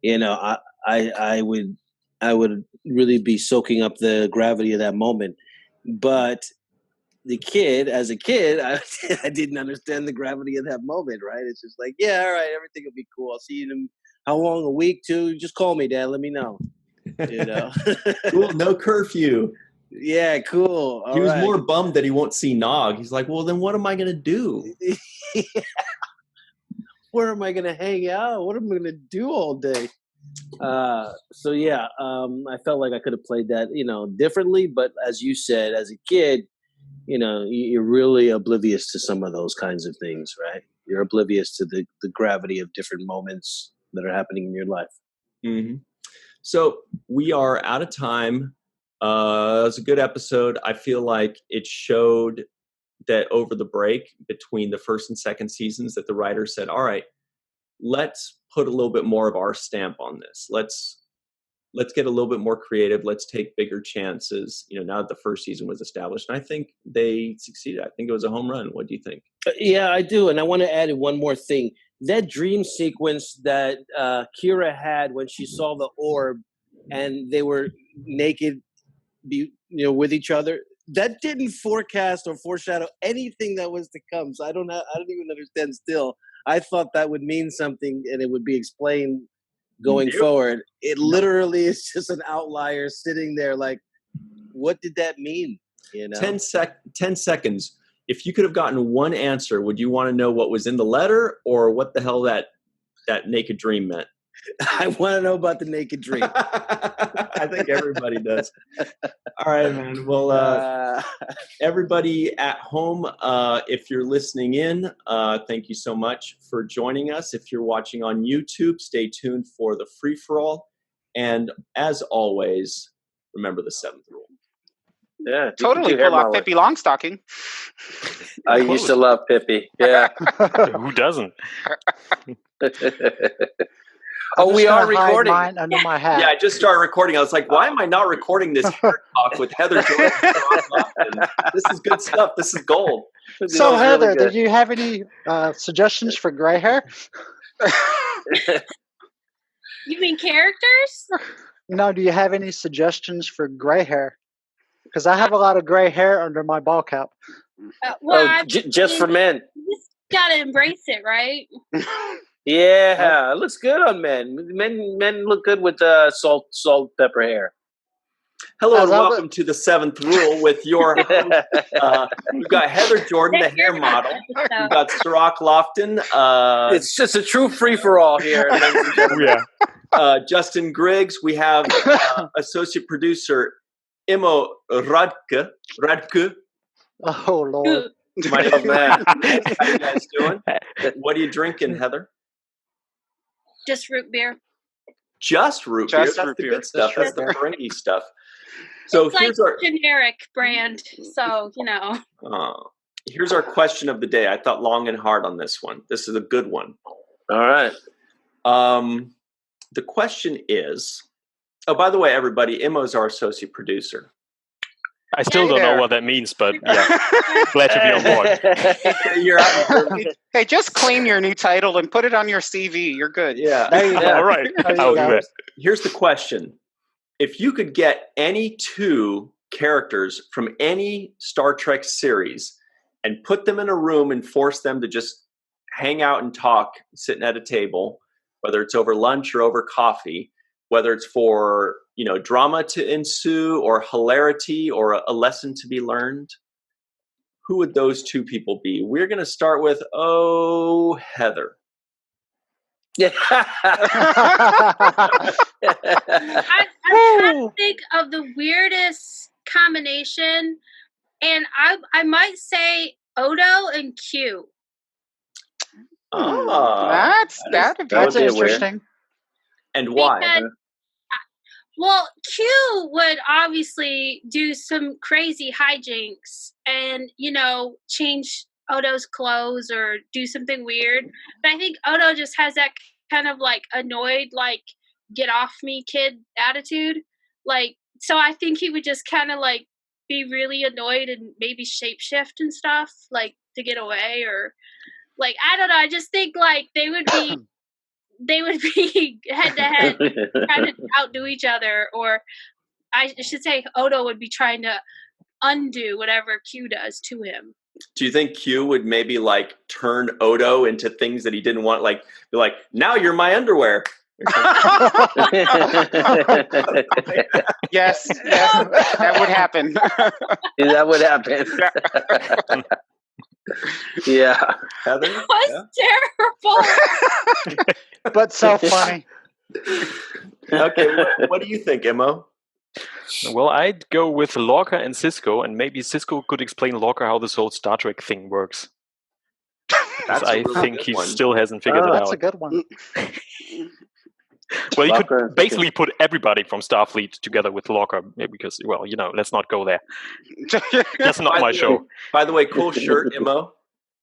I would really be soaking up the gravity of that moment. But as a kid, I didn't understand the gravity of that moment, right? It's just like, yeah, all right, everything will be cool. I'll see you in how long, a week, 2? Just call me, Dad. Let me know. Cool, no curfew. Yeah, cool. He was more bummed that he won't see Nog. He's like, well, then what am I going to do? Where am I going to hang out? What am I going to do all day? I felt like I could have played that, differently. But as you said, as a kid, you're really oblivious to some of those kinds of things, right? You're oblivious to the gravity of different moments that are happening in your life. Mm-hmm. So we are out of time. It was a good episode. I feel like it showed that over the break between the first and second seasons that the writer said, all right, let's put a little bit more of our stamp on this. Let's get a little bit more creative. Let's take bigger chances, now that the first season was established. And I think they succeeded. I think it was a home run. What do you think? Yeah, I do. And I want to add one more thing. That dream sequence that Kira had when she saw the orb and they were naked, with each other, that didn't forecast or foreshadow anything that was to come. So I don't even understand still. I thought that would mean something and it would be explained going forward. It literally is just an outlier sitting there like, what did that mean? 10 seconds. If you could have gotten one answer, would you want to know what was in the letter or what the hell that naked dream meant? I want to know about the naked dream. I think everybody does. All right, man. Well, everybody at home, if you're listening in, thank you so much for joining us. If you're watching on YouTube, stay tuned for the free-for-all. And as always, remember the 7th rule. Yeah, totally pull off Pippi Longstocking. I used to love Pippi. Yeah. Who doesn't? we are recording. Mine under my hat. Yeah, I just started recording. I was like, why am I not recording this hair talk with Heather Jordan? This is good stuff. This is gold. So, Heather, really did you have any suggestions for gray hair? You mean characters? No, do you have any suggestions for gray hair? Because I have a lot of gray hair under my ball cap. Just for men. You just gotta embrace it, right? Yeah, it looks good on men. Men look good with salt, pepper hair. Hello and welcome to the 7th Rule with your host. We've got Heather Jordan, the hair model. We've got Cirroc Lofton. It's just a true free-for-all here. Justin Griggs. We have associate producer Imo Radke. Oh, Lord. My man. How you guys doing? What are you drinking, Heather? Just root beer. Just root beer? That's the good stuff. That's the Ferengi stuff. So it's here's like our generic brand. So, here's our question of the day. I thought long and hard on this one. This is a good one. All right. The question is, oh, by the way, everybody, Imo's our associate producer. I still don't know what that means, but yeah, glad to be on board. You're out. Hey, just claim your new title and put it on your CV. You're good. Yeah. All right. I'll do it. Here's the question. If you could get any 2 characters from any Star Trek series and put them in a room and force them to just hang out and talk, sitting at a table, whether it's over lunch or over coffee, whether it's for, drama to ensue or hilarity or a lesson to be learned, who would those 2 people be? We're going to start with, Heather. I'm trying to think of the weirdest combination, and I might say Odo and Q. Oh, that's interesting. And why? Because, well, Q would obviously do some crazy hijinks and, change Odo's clothes or do something weird. But I think Odo just has that kind of annoyed, get off me kid attitude. So I think he would just kind of be really annoyed and maybe shapeshift and stuff, to get away or I don't know. I just think they would be head to head trying to outdo each other, or I should say Odo would be trying to undo whatever Q does to him. Do you think Q would maybe turn Odo into things that he didn't want? Be like, now you're my underwear. Yes, that would happen. That would happen. Yeah. Heather? That was terrible. But so funny. Okay, what do you think, Imo? Well, I'd go with Lorca and Sisko, and maybe Sisko could explain Lorca how this whole Star Trek thing works. I think he still hasn't figured it out. That's a good one. Well, you could basically put everybody from Starfleet together with Lorca, because, let's not go there. That's not my show. By the way, cool shirt, Imo.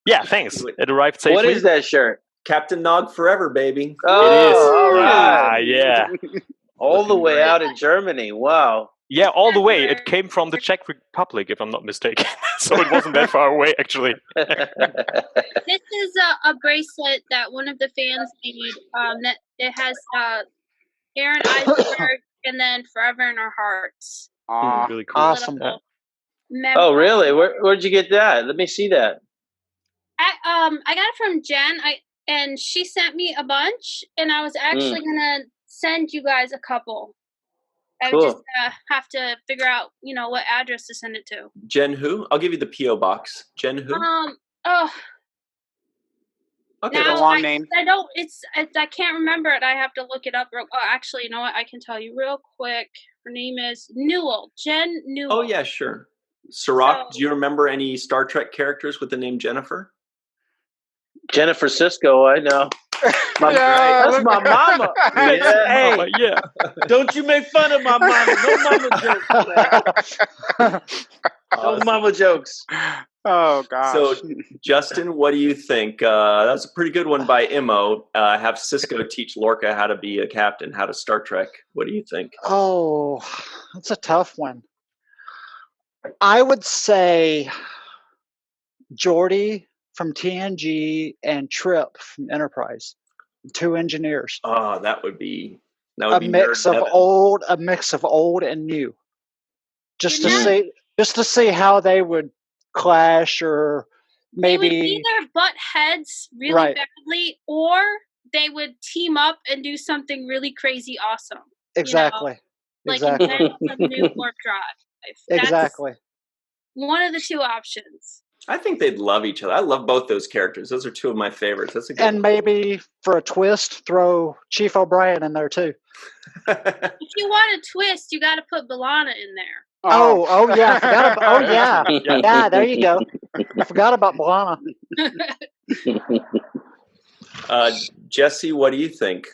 Yeah, thanks. It arrived safely. What is that shirt? Captain Nog forever, baby. Oh, it is. All right. Yeah. All the way out in Germany. Wow. Yeah, all the way. It came from the Czech Republic, if I'm not mistaken. So it wasn't that far away, actually. This is a bracelet that one of the fans made. That it has Aron Eisenberg and then Forever in Our Hearts. Really cool. Awesome. Oh, really? Where'd you get that? Let me see that. I got it from Jen. And she sent me a bunch, and I was actually gonna send you guys a couple. I would just have to figure out, what address to send it to. Jen who? I'll give you the P.O. box. Jen who? Okay, the long name. I can't remember it. I have to look it up. Actually, you know what? I can tell you real quick. Her name is Newell. Jen Newell. Oh, yeah, sure. Cirroc, do you remember any Star Trek characters with the name Jennifer? Jennifer Sisko, I know. That's my mama. Yeah, hey, yeah. Don't you make fun of my mama. No mama jokes. No mama jokes. Oh gosh. So, Justin, what do you think? That's a pretty good one by Immo. Have Sisko teach Lorca how to be a captain, how to Star Trek. What do you think? Oh, that's a tough one. I would say Geordi from TNG and Trip from Enterprise, 2 engineers. Oh, that would be A mix of old and new. Just to see how they would clash, or maybe they would either butt heads really badly, or they would team up and do something really crazy awesome. Exactly. Like invent some new warp drive. Exactly. One of the two options. I think they'd love each other. I love both those characters. Those are 2 of my favorites. That's a good one. Maybe for a twist, throw Chief O'Brien in there too. If you want a twist, you got to put B'Elanna in there. Oh yeah, yeah. There you go. I forgot about B'Elanna. Jesse, what do you think?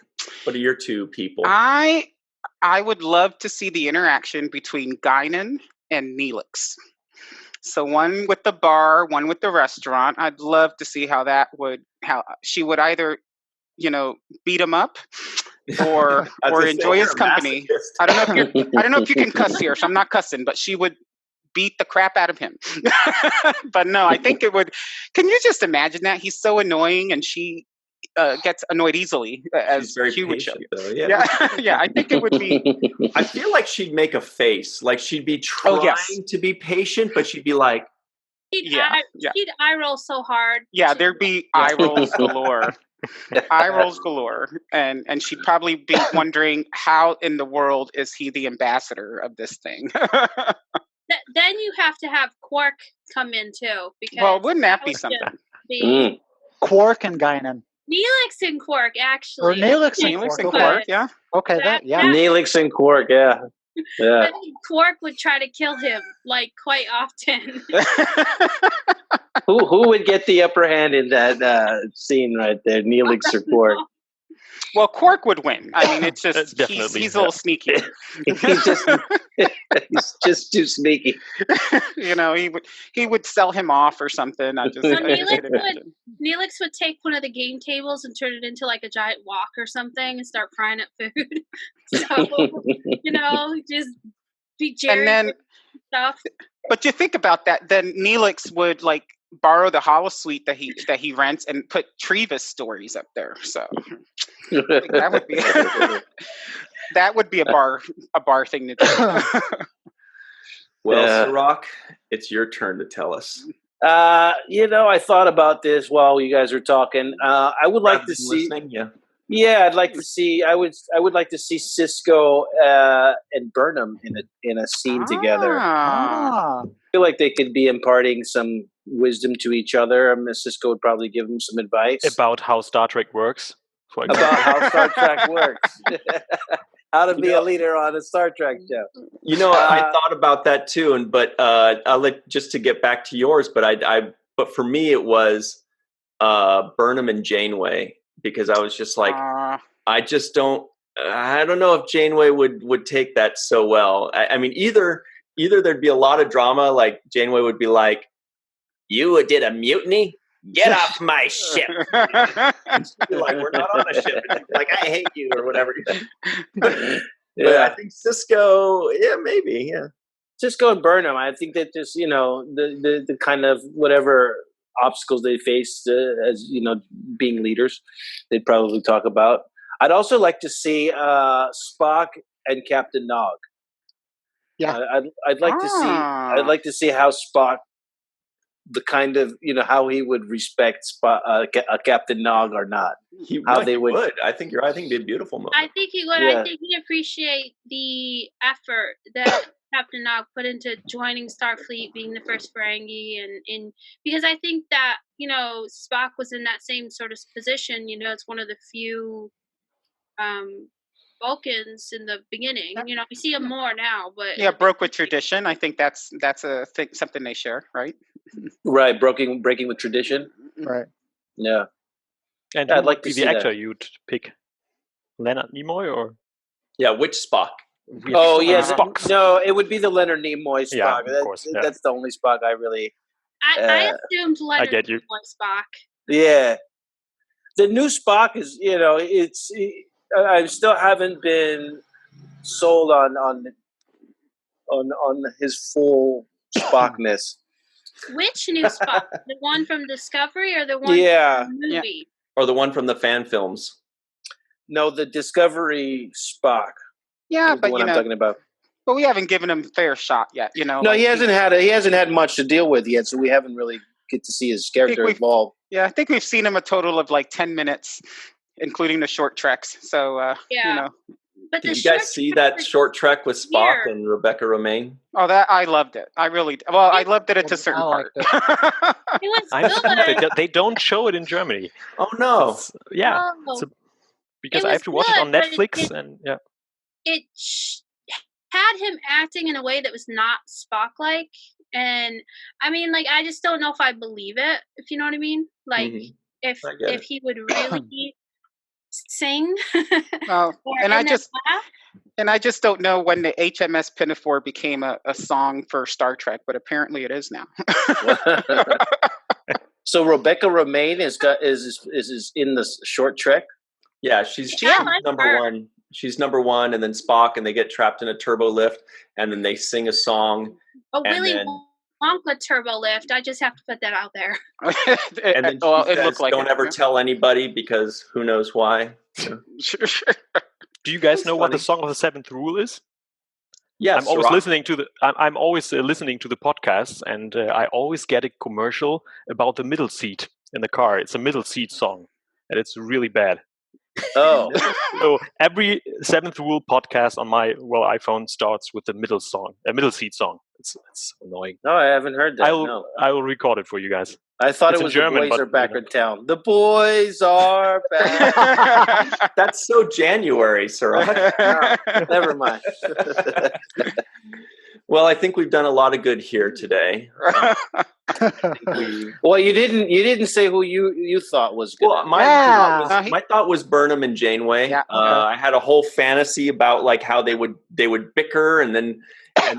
What are your 2 people? I would love to see the interaction between Guinan and Neelix. So one with the bar, one with the restaurant. I'd love to see how she would either, beat him up or enjoy his company. I don't know if you can cuss here, so I'm not cussing, but she would beat the crap out of him. But no, I think it would. Can you just imagine that? He's so annoying, and she gets annoyed easily, as Q would show you. Though. Yeah, I think it would be. I feel like she'd make a face, like she'd be trying to be patient, but she'd be like, she'd eye roll so hard. Yeah, there'd be eye rolls galore. Eye rolls galore, and she'd probably be wondering how in the world is he the ambassador of this thing. Then you have to have Quark come in too, because wouldn't that be something? Quark and Guinan. Neelix and Quark, actually. Or Neelix and Quark, yeah. Okay, Neelix and Quark, yeah. I think Quark would try to kill him, like, quite often. Who would get the upper hand in that scene right there, Neelix or Quark? Well, Quark would win. I mean, it's just he's a little sneaky. he's just too sneaky. He would sell him off or something. Neelix would take one of the game tables and turn it into like a giant wok or something and start frying up food. So just be Jerry and stuff. But you think about that, then Neelix would borrow the holosuite that he rents and put Trevis stories up there. So that would be a bar thing to do. Well, Cirroc, it's your turn to tell us. I thought about this while you guys were talking. I would like to see. I'd like to see. I would like to see Sisko and Burnham in a scene together. I feel like they could be imparting some wisdom to each other. Sisko would probably give him some advice about how Star Trek works. For example. About how Star Trek works. How to be a leader on a Star Trek show. I thought about that too, but I'll just to get back to yours. But but for me, it was Burnham and Janeway, because I was just like, I don't know if Janeway would take that so well. I mean, either there'd be a lot of drama, like Janeway would be like, "You did a mutiny? Get off my ship!" And she'd be like, "We're not on a ship." And she'd be like, "I hate you," or whatever. But I think Sisko, maybe. Sisko and Burnham, I think that just the kind of whatever obstacles they face as being leaders, they'd probably talk about. I'd also like to see Spock and Captain Nog. Yeah, I'd like to see. I'd like to see how Spock, the kind of how he would respect Captain Nog or not. He would. I think it'd be a beautiful moment. I think he would. Yeah. I think he'd appreciate the effort that Captain Nog put into joining Starfleet, being the first Ferengi, and because I think that Spock was in that same sort of position. It's one of the few Vulcans in the beginning. We see him more now, but broke with tradition. I think that's something they share, right? Right, breaking with tradition. Right. Yeah. And I'd like to see the actor you'd pick, Leonard Nimoy or? Yeah, which Spock? Oh yes, no, it would be the Leonard Nimoy Spock. Yeah, of course. That's the only Spock I really I assumed Leonard I get you. was Spock. Yeah. The new Spock is, I still haven't been sold on his full Spockness. Which new Spock? The one from Discovery or the one from the movie? Or the one from the fan films? No, the Discovery Spock. Yeah, but I'm talking about. But we haven't given him a fair shot yet, No, like, he hasn't had much to deal with yet, so we haven't really get to see his character evolve. Yeah, I think we've seen him a total of like 10 minutes, including the short treks. So But did you guys see that short trek with Spock and Rebecca Romijn? Oh, that I loved it. I really I loved it at a certain part. It was good. They don't show it in Germany. Oh no! Because I have to watch it on Netflix, it had him acting in a way that was not Spock-like, and I mean, like, I just don't know if I believe it. If you know what I mean, like if he would really sing. And I just don't know when the HMS Pinafore became a song for Star Trek, but apparently it is now. So Rebecca Romijn is in the short trek. Yeah, she's number one. She's number one, and then Spock, and they get trapped in a turbo lift, and then they sing a song. Oh, Willy Wonka turbo lift. I just have to put that out there. And then she says, don't ever tell anybody, because who knows why. Do you guys know what the Song of the Seventh Rule is? Yes, I'm always listening to I'm always listening to the podcasts, and I always get a commercial about the middle seat in the car. It's a middle seat song, and it's really bad. Oh, so every Seventh Rule podcast on my iPhone starts with a middle seat song. It's annoying. No, I haven't heard that. I will record it for you guys. I thought it was German, the boys are back in town. The boys are back. That's so January, Cirroc. Never mind. Well, I think we've done a lot of good here today. Well, you didn't say who you thought was good. Well, my thought was Burnham and Janeway. Yeah. I had a whole fantasy about like how they would bicker, and then I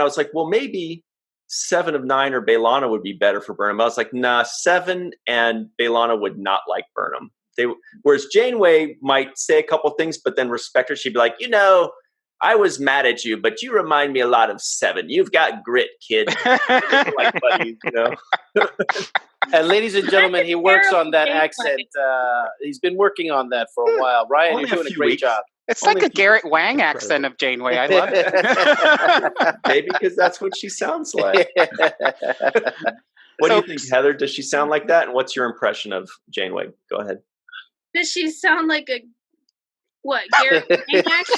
was like, well, maybe 7 of 9 or B'Elanna would be better for Burnham. I was like, nah, 7 and B'Elanna would not like Burnham. Whereas Janeway might say a couple things, but then respect her. She'd be like, I was mad at you, but you remind me a lot of 7. You've got grit, kid. Like buddies, And ladies and gentlemen, he works on that accent. He's been working on that for a while. Ryan, you're doing a great job. It's like a Garrett Wang accent of Janeway. I love it. Maybe because that's what she sounds like. What do you think, Heather? Does she sound like that? And what's your impression of Janeway? Go ahead. Does she sound like a Garrett Wang accent?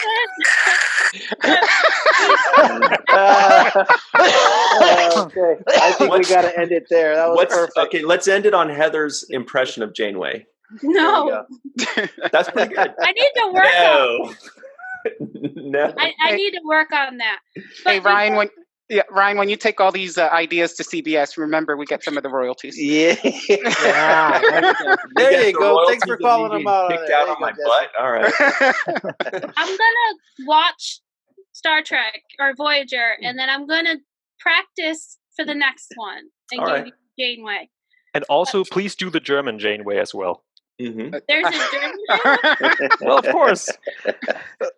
Okay. I think we got to end it there. That was perfect. Okay, let's end it on Heather's impression of Janeway. No. That's pretty good. I need to work on No. I need to work on that. But hey, Ryan, when you take all these ideas to CBS, remember we get some of the royalties. Yeah. There you go. Thanks for calling them out. Kicked out on my butt. All right. I'm gonna watch Star Trek or Voyager, and then I'm gonna practice for the next one and give you Janeway. And also, please do the German Janeway as well. Mm-hmm. There's a German Janeway? Well, of course.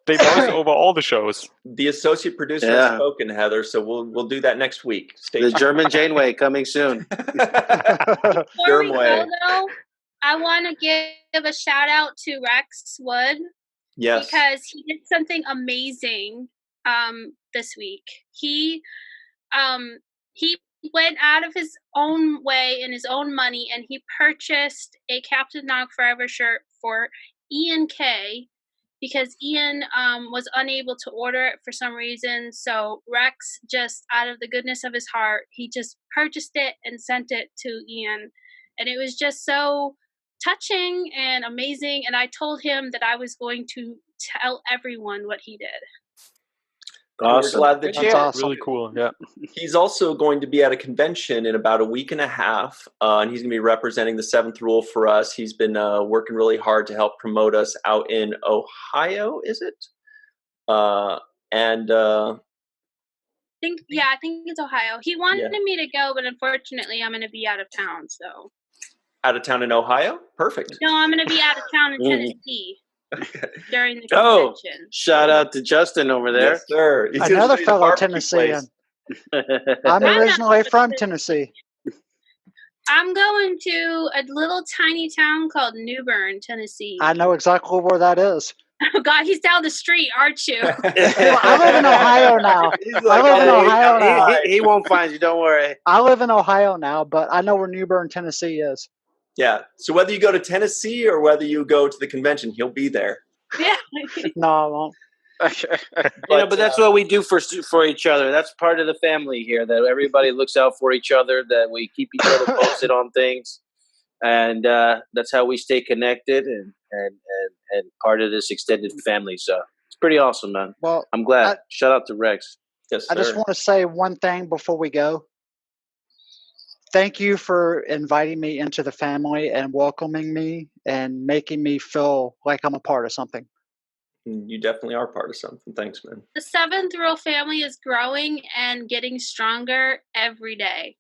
They voice over all the shows. The associate producer has spoken, Heather, so we'll do that next week. The German Janeway coming soon. Before we go, though, I want to give a shout out to Rex Wood. Yes. Because he did something amazing this week. He went out of his own way and his own money, and he purchased a Captain Nog Forever shirt for Ian K, because Ian was unable to order it for some reason. So Rex, just out of the goodness of his heart, he just purchased it and sent it to Ian. And it was just so touching and amazing. And I told him that I was going to tell everyone what he did. Awesome. We're glad that That's awesome. Really cool. Yeah. He's also going to be at a convention in about a week and a half, and he's going to be representing the 7th Rule for us. He's been working really hard to help promote us out in Ohio, is it? And think it's Ohio. He wanted me to go, but unfortunately, I'm going to be out of town. So out of town in Ohio? Perfect. No, I'm going to be out of town in Tennessee during the convention. Shout out to Justin over there. Yes, sir. Another fellow Tennessean. I'm originally from Tennessee. I'm going to a little tiny town called New Bern, Tennessee. I know exactly where that is. Oh, God, he's down the street, aren't you? Well, I live in Ohio now. I live in Ohio now. He won't find you, don't worry. I live in Ohio now, but I know where New Bern, Tennessee is. Yeah. So whether you go to Tennessee or whether you go to the convention, he'll be there. Yeah. No, I won't. But that's what we do for each other. That's part of the family here, that everybody looks out for each other, that we keep each other posted on things. And that's how we stay connected and part of this extended family. So it's pretty awesome, man. Well, I'm glad. Shout out to Rex. Yes, I just want to say one thing before we go. Thank you for inviting me into the family and welcoming me and making me feel like I'm a part of something. You definitely are part of something. Thanks, man. The Seventh Rule family is growing and getting stronger every day.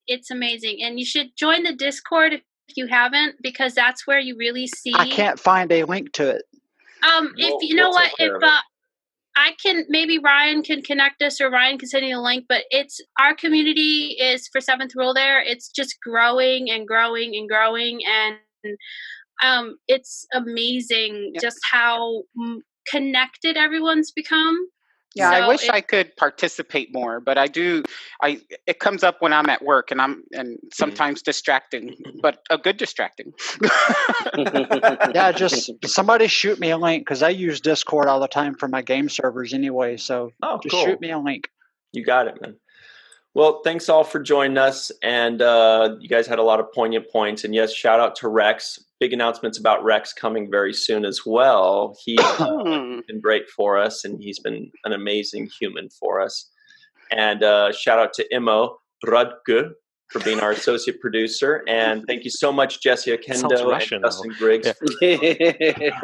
It's amazing. And you should join the Discord if you haven't, because that's where you really see. I can't find a link to it. I can, maybe Ryan can connect us, or Ryan can send you a link, but our community is for Seventh Rule there. It's just growing and growing and growing. And it's amazing just how connected everyone's become. Yeah, I wish I could participate more, but it comes up when I'm at work and sometimes distracting, but a good distracting. Yeah, just somebody shoot me a link, because I use Discord all the time for my game servers anyway. So just shoot me a link. You got it, man. Well, thanks all for joining us. And you guys had a lot of poignant points. And yes, shout out to Rex. Big announcements about Rex coming very soon as well. He's been great for us, and he's been an amazing human for us. And shout out to Imo Rudke for being our associate producer. And thank you so much, Jesse Akendo and Justin Griggs. Yeah.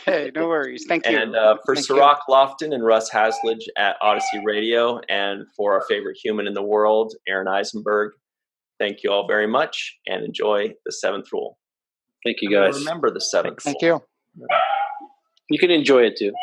Hey, no worries. Thank you. And for Cirroc, Lofton, and Russ Haslage at Odyssey Radio, and for our favorite human in the world, Aron Eisenberg, thank you all very much, and enjoy the Seventh Rule. Thank you, guys. Remember the Seventh Rule. Thank you. You can enjoy it too.